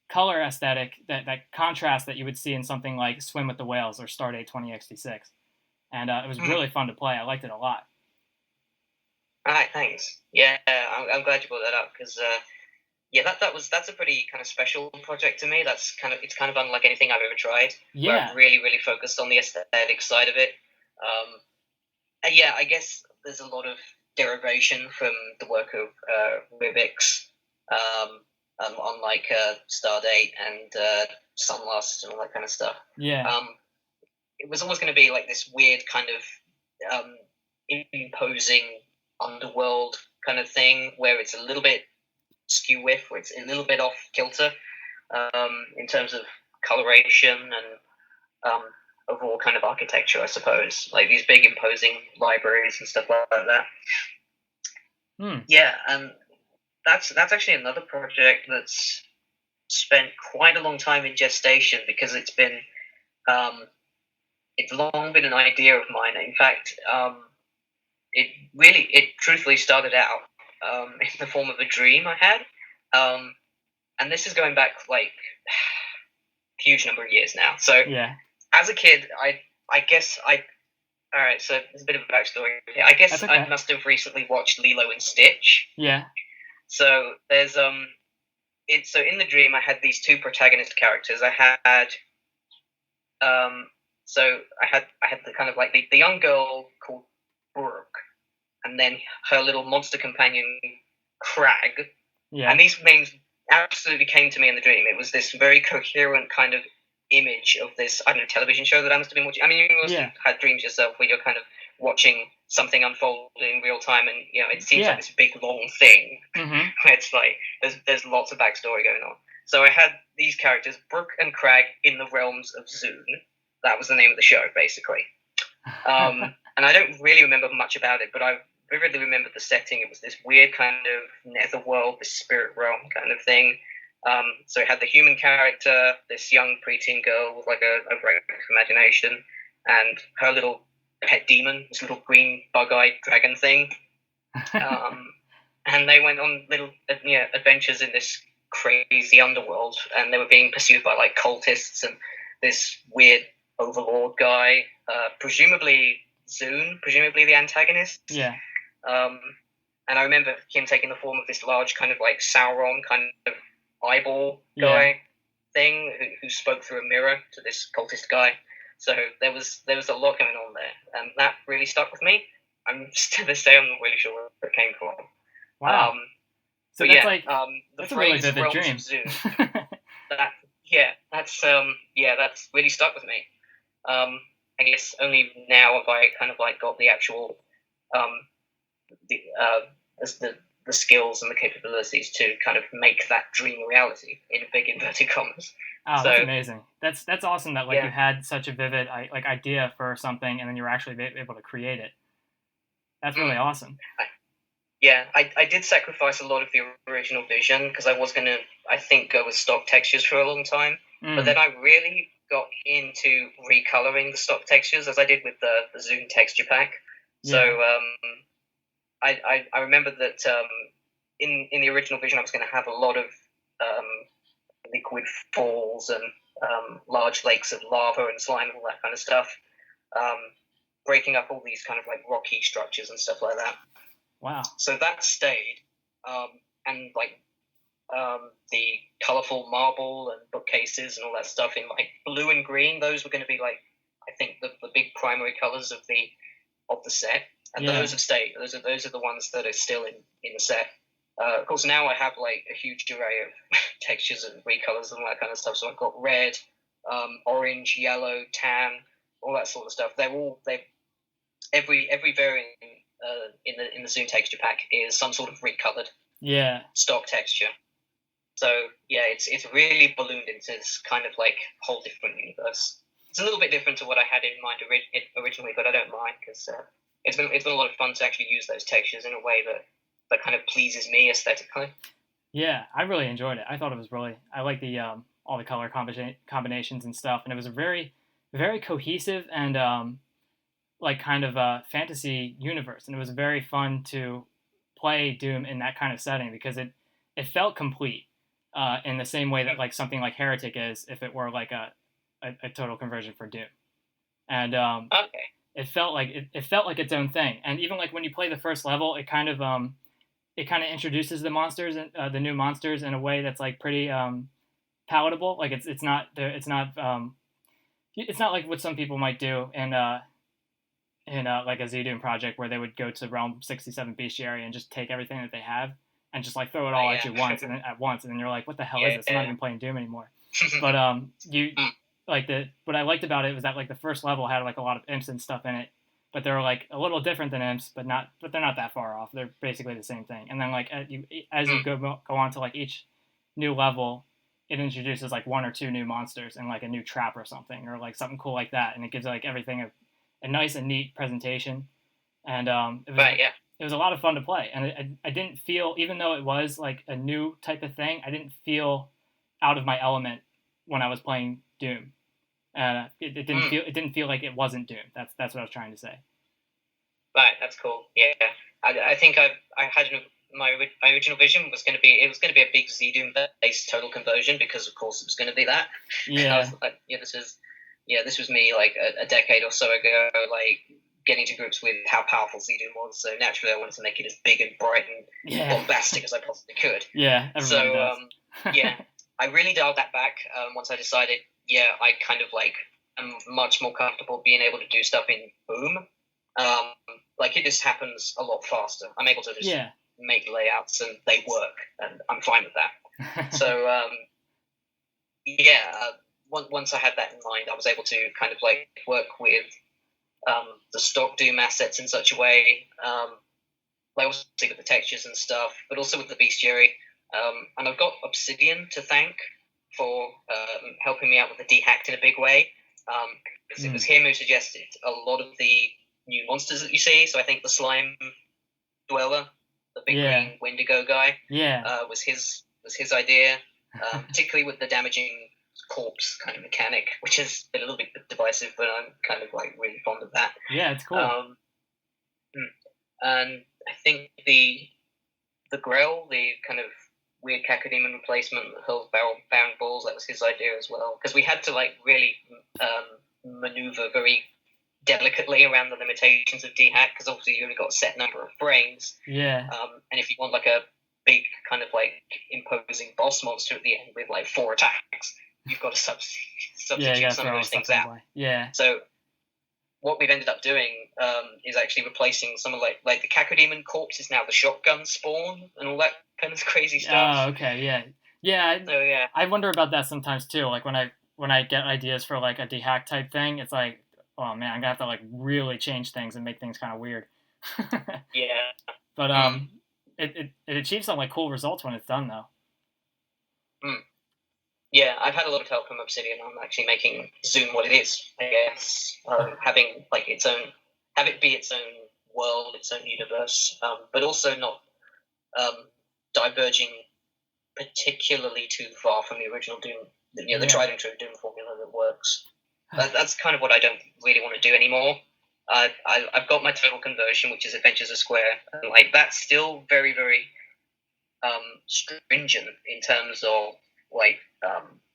color aesthetic, that contrast that you would see in something like Swim with the Whales or Stardate 20XT6. And it was really fun to play. I liked it a lot. All right, thanks. Yeah, I'm glad you brought that up because yeah, that's a pretty kind of special project to me. It's kind of unlike anything I've ever tried. Yeah. Where I've really focused on the aesthetic side of it. And yeah, I guess there's a lot of derivation from the work of Rubik's on like Stardate and Sunlust and all that kind of stuff. Yeah. It was always going to be like this weird kind of imposing underworld kind of thing where it's a little bit skew with, where it's a little bit off kilter in terms of coloration and overall kind of architecture, I suppose. Like these big imposing libraries and stuff like that. Yeah, and that's actually another project that's spent quite a long time in gestation because it's long been an idea of mine. In fact, it truthfully started out in the form of a dream I had, and this is going back like a huge number of years now. So yeah. As a kid, I guess all right. So there's a bit of a backstory here. I guess okay. I must have recently watched Lilo and Stitch. Yeah. So there's so in the dream I had these two protagonist characters. I had the kind of like the young girl called Brooke, and then her little monster companion Crag. Yeah. And these names absolutely came to me in the dream. It was this very coherent kind of image of this, I don't know, television show that I must have been watching. I mean, you must have had dreams yourself where you're kind of watching something unfold in real time, and it seems like this big long thing. Mm-hmm. It's like there's lots of backstory going on. So I had these characters, Brooke and Crag, in the realms of Zune. That was the name of the show, basically. And I don't really remember much about it, but I vividly remember the setting. It was this weird kind of netherworld, this spirit realm kind of thing. So it had the human character, this young preteen girl with like a great imagination, and her little pet demon, this little green bug-eyed dragon thing. And they went on little adventures in this crazy underworld, and they were being pursued by like cultists and this weird overlord guy, presumably Zune, presumably the antagonist. Yeah. And I remember him taking the form of this large kind of like Sauron kind of eyeball guy thing who spoke through a mirror to this cultist guy. So there was a lot going on there, and that really stuck with me. I'm to this day I'm not really sure where it came from. Wow. So that's like that's a really vivid dream. That's really stuck with me. I guess only now have I kind of like got the actual the skills and the capabilities to kind of make that dream a reality in big inverted commas. Oh, that's amazing. That's awesome that you had such a vivid idea for something, and then you were actually able to create it. That's really awesome. I did sacrifice a lot of the original vision because I was going to, I think, go with stock textures for a long time. But then I really got into recoloring the stock textures as I did with the Zune texture pack. So I remember that in the original vision I was going to have a lot of liquid falls and large lakes of lava and slime and all that kind of stuff, breaking up all these kind of like rocky structures and stuff like that. Wow. So that stayed, and like the colourful marble and bookcases and all that stuff in like blue and green, those were going to be like, I think the big primary colours of the set, and those have stayed. Those are the ones that are still in the set. Of course, now I have like a huge array of textures and recolours and all that kind of stuff. So I've got red, orange, yellow, tan, all that sort of stuff. Every variant in the Zune texture pack is some sort of recolored stock texture. So it's really ballooned into this kind of like whole different universe. It's a little bit different to what I had in mind originally, but I don't mind because it's been a lot of fun to actually use those textures in a way that kind of pleases me aesthetically. Yeah, I really enjoyed it. I thought it was I like the all the color combinations and stuff, and it was a very, very cohesive and like kind of a fantasy universe, and it was very fun to play Doom in that kind of setting because it felt complete. in the same way that like something like Heretic is if it were like a total conversion for Doom. And Okay. it felt like it felt like its own thing. And even like when you play the first level, it kind of introduces the monsters and the new monsters in a way that's like pretty palatable. Like it's not like what some people might do in like a Z-Doom project where they would go to Realm 67 Bestiary and just take everything that they have and just like throw it all at you once and then you're like, what the hell is this? I'm not even playing Doom anymore. But what I liked about it was that like the first level had like a lot of imps and stuff in it, but they're like a little different than imps, but they're not that far off. They're basically the same thing. And then like as you go on to like each new level, it introduces like one or two new monsters and like a new trap or something or like something cool like that, and it gives like everything a nice and neat presentation. And it was a lot of fun to play, and I didn't feel, even though it was like a new type of thing, I didn't feel out of my element when I was playing Doom. It didn't feel like it wasn't Doom. That's what I was trying to say. Right, that's cool. Yeah, I think I had my original vision was going to be a big Z-Doom based total conversion, because of course it was going to be that. Yeah. I was like, this was me like a decade or so ago, like getting to grips with how powerful Z-Doom was. So naturally, I wanted to make it as big and bright and bombastic as I possibly could. Yeah. So I really dialed that back once I decided. Yeah, I kind of like am much more comfortable being able to do stuff in Boom. Like it just happens a lot faster. I'm able to just make layouts and they work, and I'm fine with that. So once I had that in mind, I was able to kind of like work with the stock Doom assets in such a way, like obviously with the textures and stuff, but also with the bestiary. And I've got Obsidian to thank for helping me out with the dehacked in a big way. Because it was him who suggested a lot of the new monsters that you see. So I think the slime dweller, the big green Wendigo guy, was his idea, particularly with the damaging corpse kind of mechanic, which is a little bit divisive, but I'm kind of like really fond of that. Yeah, it's cool. And I think the Grail, the kind of weird Cacodemon replacement that hurls bound balls, that was his idea as well, because we had to like really maneuver very delicately around the limitations of dehack, because obviously you only got a set number of frames. Yeah. And if you want like a big kind of like imposing boss monster at the end with like 4 attacks, you've got to substitute some of those things out. Yeah. So what we've ended up doing is actually replacing some of like the Cacodemon corpse is now the shotgun spawn and all that kind of crazy stuff. Oh, okay, yeah. I wonder about that sometimes too. Like when I get ideas for like a dehack type thing, it's like, oh man, I'm gonna have to like really change things and make things kind of weird. Yeah. But it achieves some like cool results when it's done though. Yeah, I've had a lot of help from Obsidian on actually making Zoom what it is, I guess. Having like have it be its own world, its own universe, but also not diverging particularly too far from the original Doom, the tried and true Doom formula that works. That's kind of what I don't really want to do anymore. I've got my total conversion, which is Adventures of Square, and like that's still very, very stringent in terms of like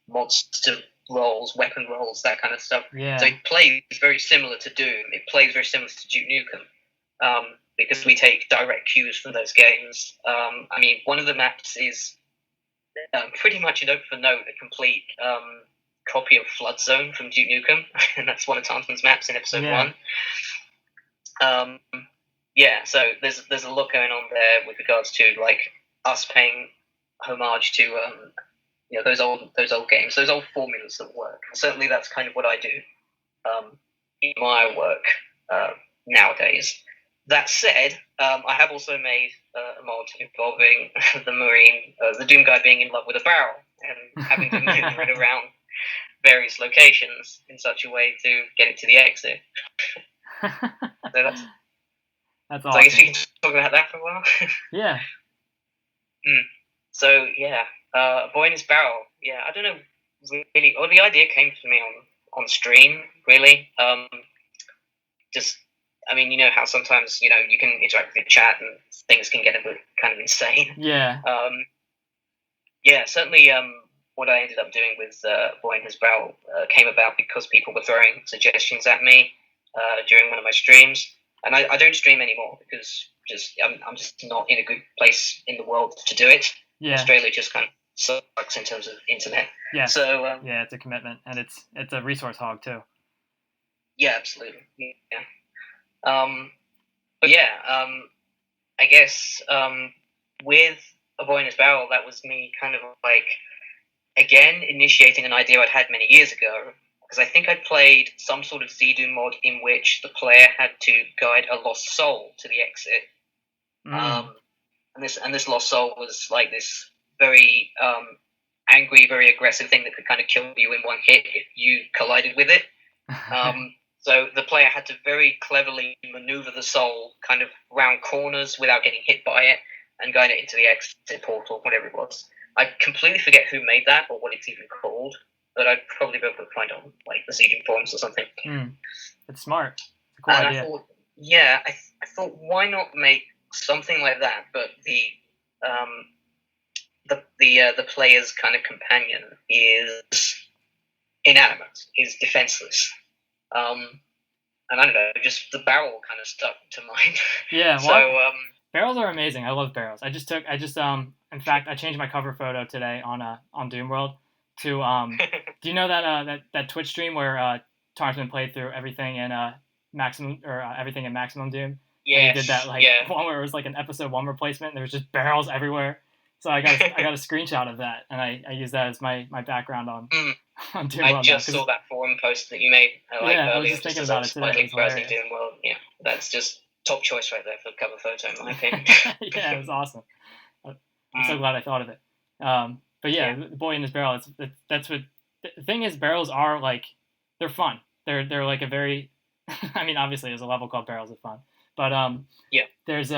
monster rolls, weapon rolls, that kind of stuff. Yeah. So it plays very similar to Doom. It plays very similar to Duke Nukem, because we take direct cues from those games. I mean, one of the maps is pretty much note for note a complete copy of Flood Zone from Duke Nukem, and that's one of Taunton's maps in episode 1. So there's a lot going on there with regards to like us paying homage to those old games, those old formulas that work. And certainly that's kind of what I do in my work nowadays. That said, I have also made a mod involving the Marine, the Doom guy being in love with a barrel and having to maneuver it around various locations in such a way to get it to the exit. So that's so awesome. I guess we can talk about that for a while. Yeah. So Boy in His Barrel. Yeah, I don't know really. Or the idea came to me on stream. Really, I mean, you know how sometimes you can interact with the chat and things can get a bit kind of insane. Yeah. Yeah, certainly. What I ended up doing with Boy and His Barrel came about because people were throwing suggestions at me during one of my streams, and I don't stream anymore because I'm just not in a good place in the world to do it. Yeah. Australia just kind of sucks in terms of internet. Yeah. So yeah, it's a commitment, and it's a resource hog too. Yeah, absolutely. Yeah. But yeah, I guess with A Boy in His Barrel, that was me kind of like, again, initiating an idea I'd had many years ago, because I think I'd played some sort of Zedu mod in which the player had to guide a lost soul to the exit. And this lost soul was like this very angry, very aggressive thing that could kind of kill you in one hit if you collided with it. So the player had to very cleverly maneuver the soul kind of round corners without getting hit by it and guide it into the exit portal, whatever it was. I completely forget who made that or what it's even called, but I'd probably be able to find on like the Zedu forums or something. It's smart. It's a cool idea. I thought, why not make something like that, but the player's kind of companion is inanimate, is defenseless. And I don't know, just the barrel kind of stuck to mind. Yeah, well, barrels are amazing. I love barrels. In fact, I changed my cover photo today on Doom World to do you know that Twitch stream where Tarsman played through everything in everything in Maximum Doom? Yeah. And he did that one where it was like an episode 1 replacement and there was just barrels everywhere. So I got a screenshot of that and I used that as my background on Doom World. I just saw that forum post that you made earlier. I was just thinking about it today. It was Doom World. Yeah, that's just top choice right there for the cover photo in my opinion. Yeah, it was awesome. I'm so glad I thought of it. But yeah, The Boy in His Barrel. That's what the thing is. Barrels are like, they're fun. They're like a very, I mean, obviously there's a level called Barrels of Fun, but there's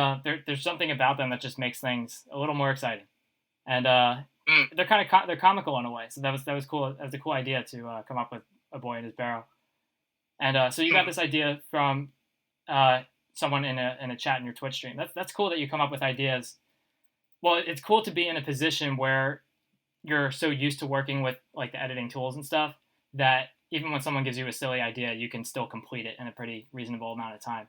something about them that just makes things a little more exciting, and they're they're comical in a way. So that was cool. That was a cool idea to come up with A Boy in His Barrel, and so you got this idea from someone in a chat in your Twitch stream. That's cool that you come up with ideas. Well, it's cool to be in a position where you're so used to working with like the editing tools and stuff that even when someone gives you a silly idea, you can still complete it in a pretty reasonable amount of time.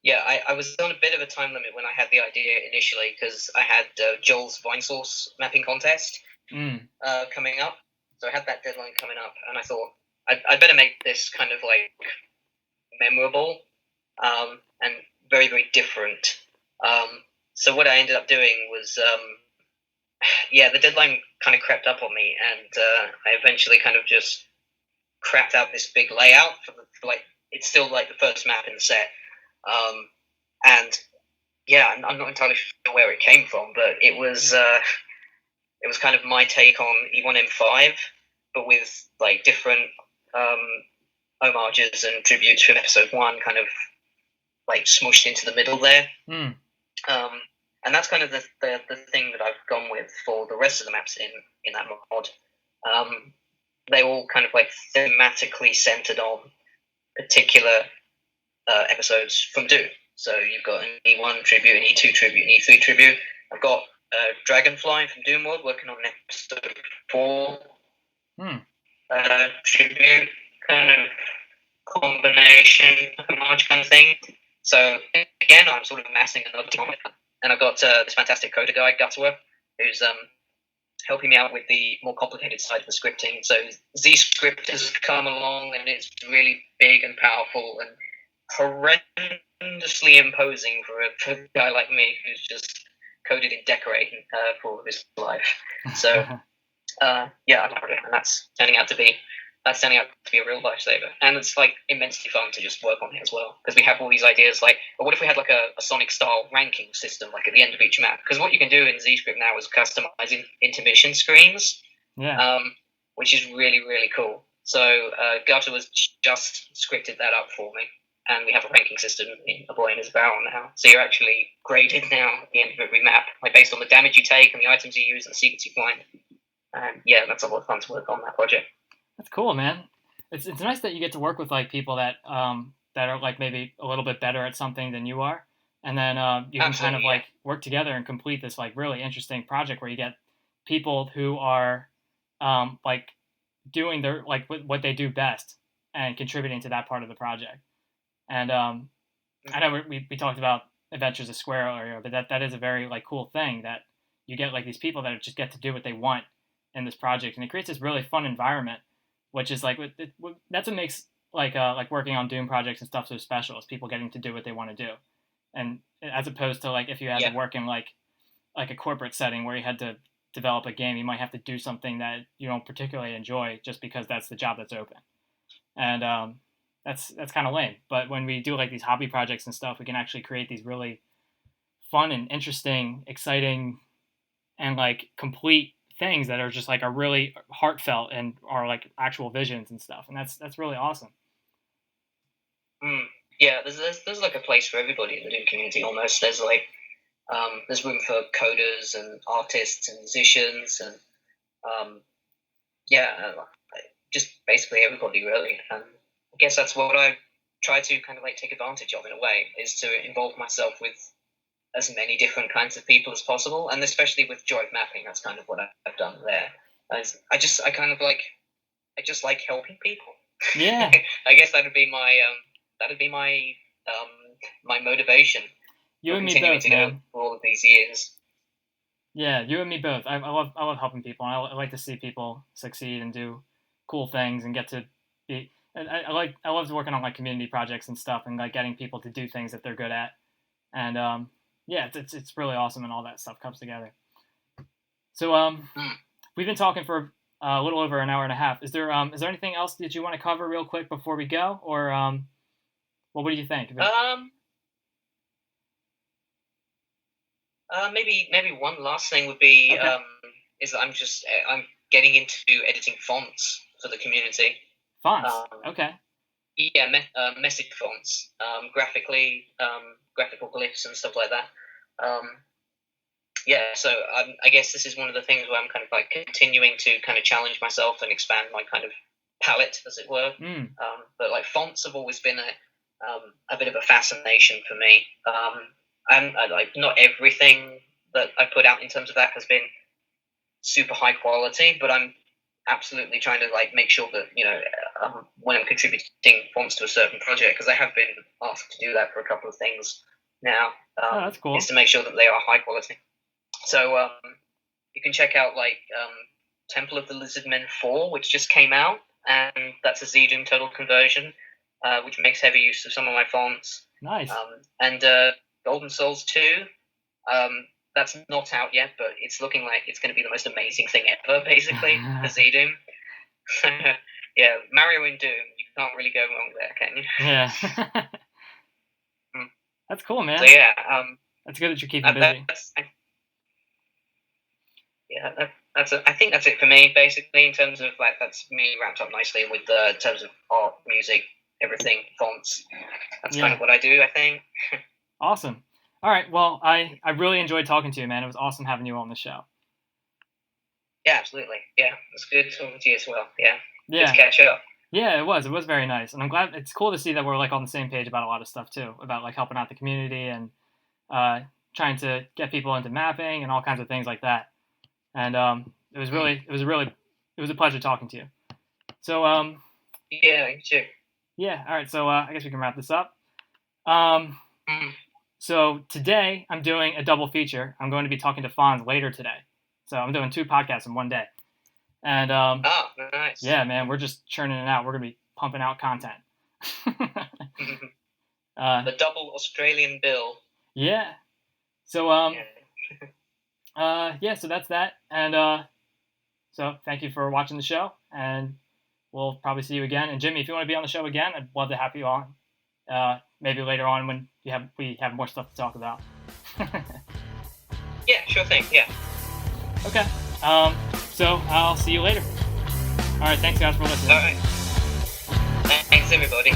Yeah, I was on a bit of a time limit when I had the idea initially because I had Joel's Vine Source mapping contest coming up. So I had that deadline coming up, and I thought I'd better make this kind of like memorable and very, very different. So what I ended up doing was, the deadline kind of crept up on me, and I eventually kind of just crapped out this big layout for it's still like the first map in the set. And yeah, I'm not entirely sure where it came from, but it was kind of my take on E1M5, but with like different homages and tributes from episode 1 kind of like smushed into the middle there. And that's kind of the thing that I've gone with for the rest of the maps in that mod. They all kind of like thematically centered on particular episodes from Doom. So you've got an E1 tribute, an E2 tribute, an E3 tribute. I've got Dragonfly from Doom World working on episode 4 tribute, kind of combination, homage kind of thing. So again, I'm sort of amassing another team on it. And I've got this fantastic coder guy, Gutterer, who's helping me out with the more complicated side of the scripting. So Z-Script has come along, and it's really big and powerful and horrendously imposing for a guy like me who's just coded in Decorate for his life. So I love it, and that's turning out to be a real lifesaver. And it's like immensely fun to just work on it as well, because we have all these ideas like, well, what if we had like a Sonic style ranking system like at the end of each map? Because what you can do in Z-Script now is customize intermission screens, which is really, really cool. So Gutter was just scripted that up for me, and we have a ranking system in A Boy in His Barrel now. So you're actually graded now at the end of every map, like based on the damage you take and the items you use and the secrets you find. And that's a lot of fun to work on that project. That's cool, man. It's nice that you get to work with like people that are like maybe a little bit better at something than you are, and then you can kind of Absolutely, like work together and complete this like really interesting project where you get people who are like doing their like what they do best and contributing to that part of the project. And I know we talked about Adventures of Square earlier, but that is a very like cool thing that you get like these people that just get to do what they want in this project, and it creates this really fun environment, which is like that's what makes like working on Doom projects and stuff so special, is people getting to do what they want to do, and as opposed to like if you had yeah. to work in like a corporate setting where you had to develop a game, you might have to do something that you don't particularly enjoy just because that's the job that's open, and that's kind of lame. But when we do like these hobby projects and stuff, we can actually create these really fun and interesting, exciting, and like complete things that are just like are really heartfelt and are like actual visions and stuff, and that's really awesome. Yeah, there's like a place for everybody in the Doom community almost. There's like there's room for coders and artists and musicians and just basically everybody really. And I guess that's what I try to kind of like take advantage of in a way, is to involve myself with as many different kinds of people as possible, and especially with Joy of Mapping, that's kind of what I've done there. I just like helping people. Yeah. I guess that'd be my my motivation. You and me both, man. For all of these years. Yeah, you and me both. I love helping people. I like to see people succeed and do cool things and get to be. I love working on like community projects and stuff and like getting people to do things that they're good at, and yeah, it's really awesome, and all that stuff comes together. So we've been talking for a little over an hour and a half. Is there anything else that you want to cover real quick before we go, or what do you think? Maybe one last thing would be Okay. is that I'm getting into editing fonts for the community. Fonts. Okay. Yeah, message fonts, graphical glyphs and stuff like that. So I guess this is one of the things where I'm kind of like continuing to kind of challenge myself and expand my kind of palette, as it were. But like fonts have always been a bit of a fascination for me. And like not everything that I put out in terms of that has been super high quality, but I'm absolutely trying to like make sure that when I'm contributing fonts to a certain project, because I have been asked to do that for a couple of things now. That's cool. Is to make sure that they are high quality. So you can check out like Temple of the Lizardmen 4, which just came out, and that's a ZDoom total conversion, which makes heavy use of some of my fonts. Nice. And Golden Souls 2, that's not out yet, but it's looking like it's going to be the most amazing thing ever, basically, for ZDoom. Yeah, Mario and Doom, you can't really go wrong there, can you? Yeah. That's cool, man. So yeah, that's good that you're keeping busy. I think that's it for me, basically, in terms of like that's me wrapped up nicely with in terms of art, music, everything, fonts. That's kind of what I do, I think. Awesome. All right. Well, I really enjoyed talking to you, man. It was awesome having you on the show. Yeah, absolutely. Yeah, it's good talking to you as well. Yeah. Yeah. Good to catch up. Yeah, it was. It was very nice, and I'm glad. It's cool to see that we're like on the same page about a lot of stuff too, about like helping out the community and trying to get people into mapping and all kinds of things like that. And it was a pleasure talking to you. So yeah, you too. Yeah. All right. So I guess we can wrap this up. So today I'm doing a double feature. I'm going to be talking to Fonz later today. So I'm doing 2 podcasts in one day. And oh, nice. Yeah, man, we're just churning it out. We're gonna be pumping out content. The double Australian bill. Yeah. So so that's that. And so thank you for watching the show, and we'll probably see you again. And Jimmy, if you want to be on the show again, I'd love to have you on. Maybe later on when we have more stuff to talk about. Yeah, sure thing. Yeah. Okay. So I'll see you later. All right. Thanks, guys, for listening. All right. Thanks, everybody.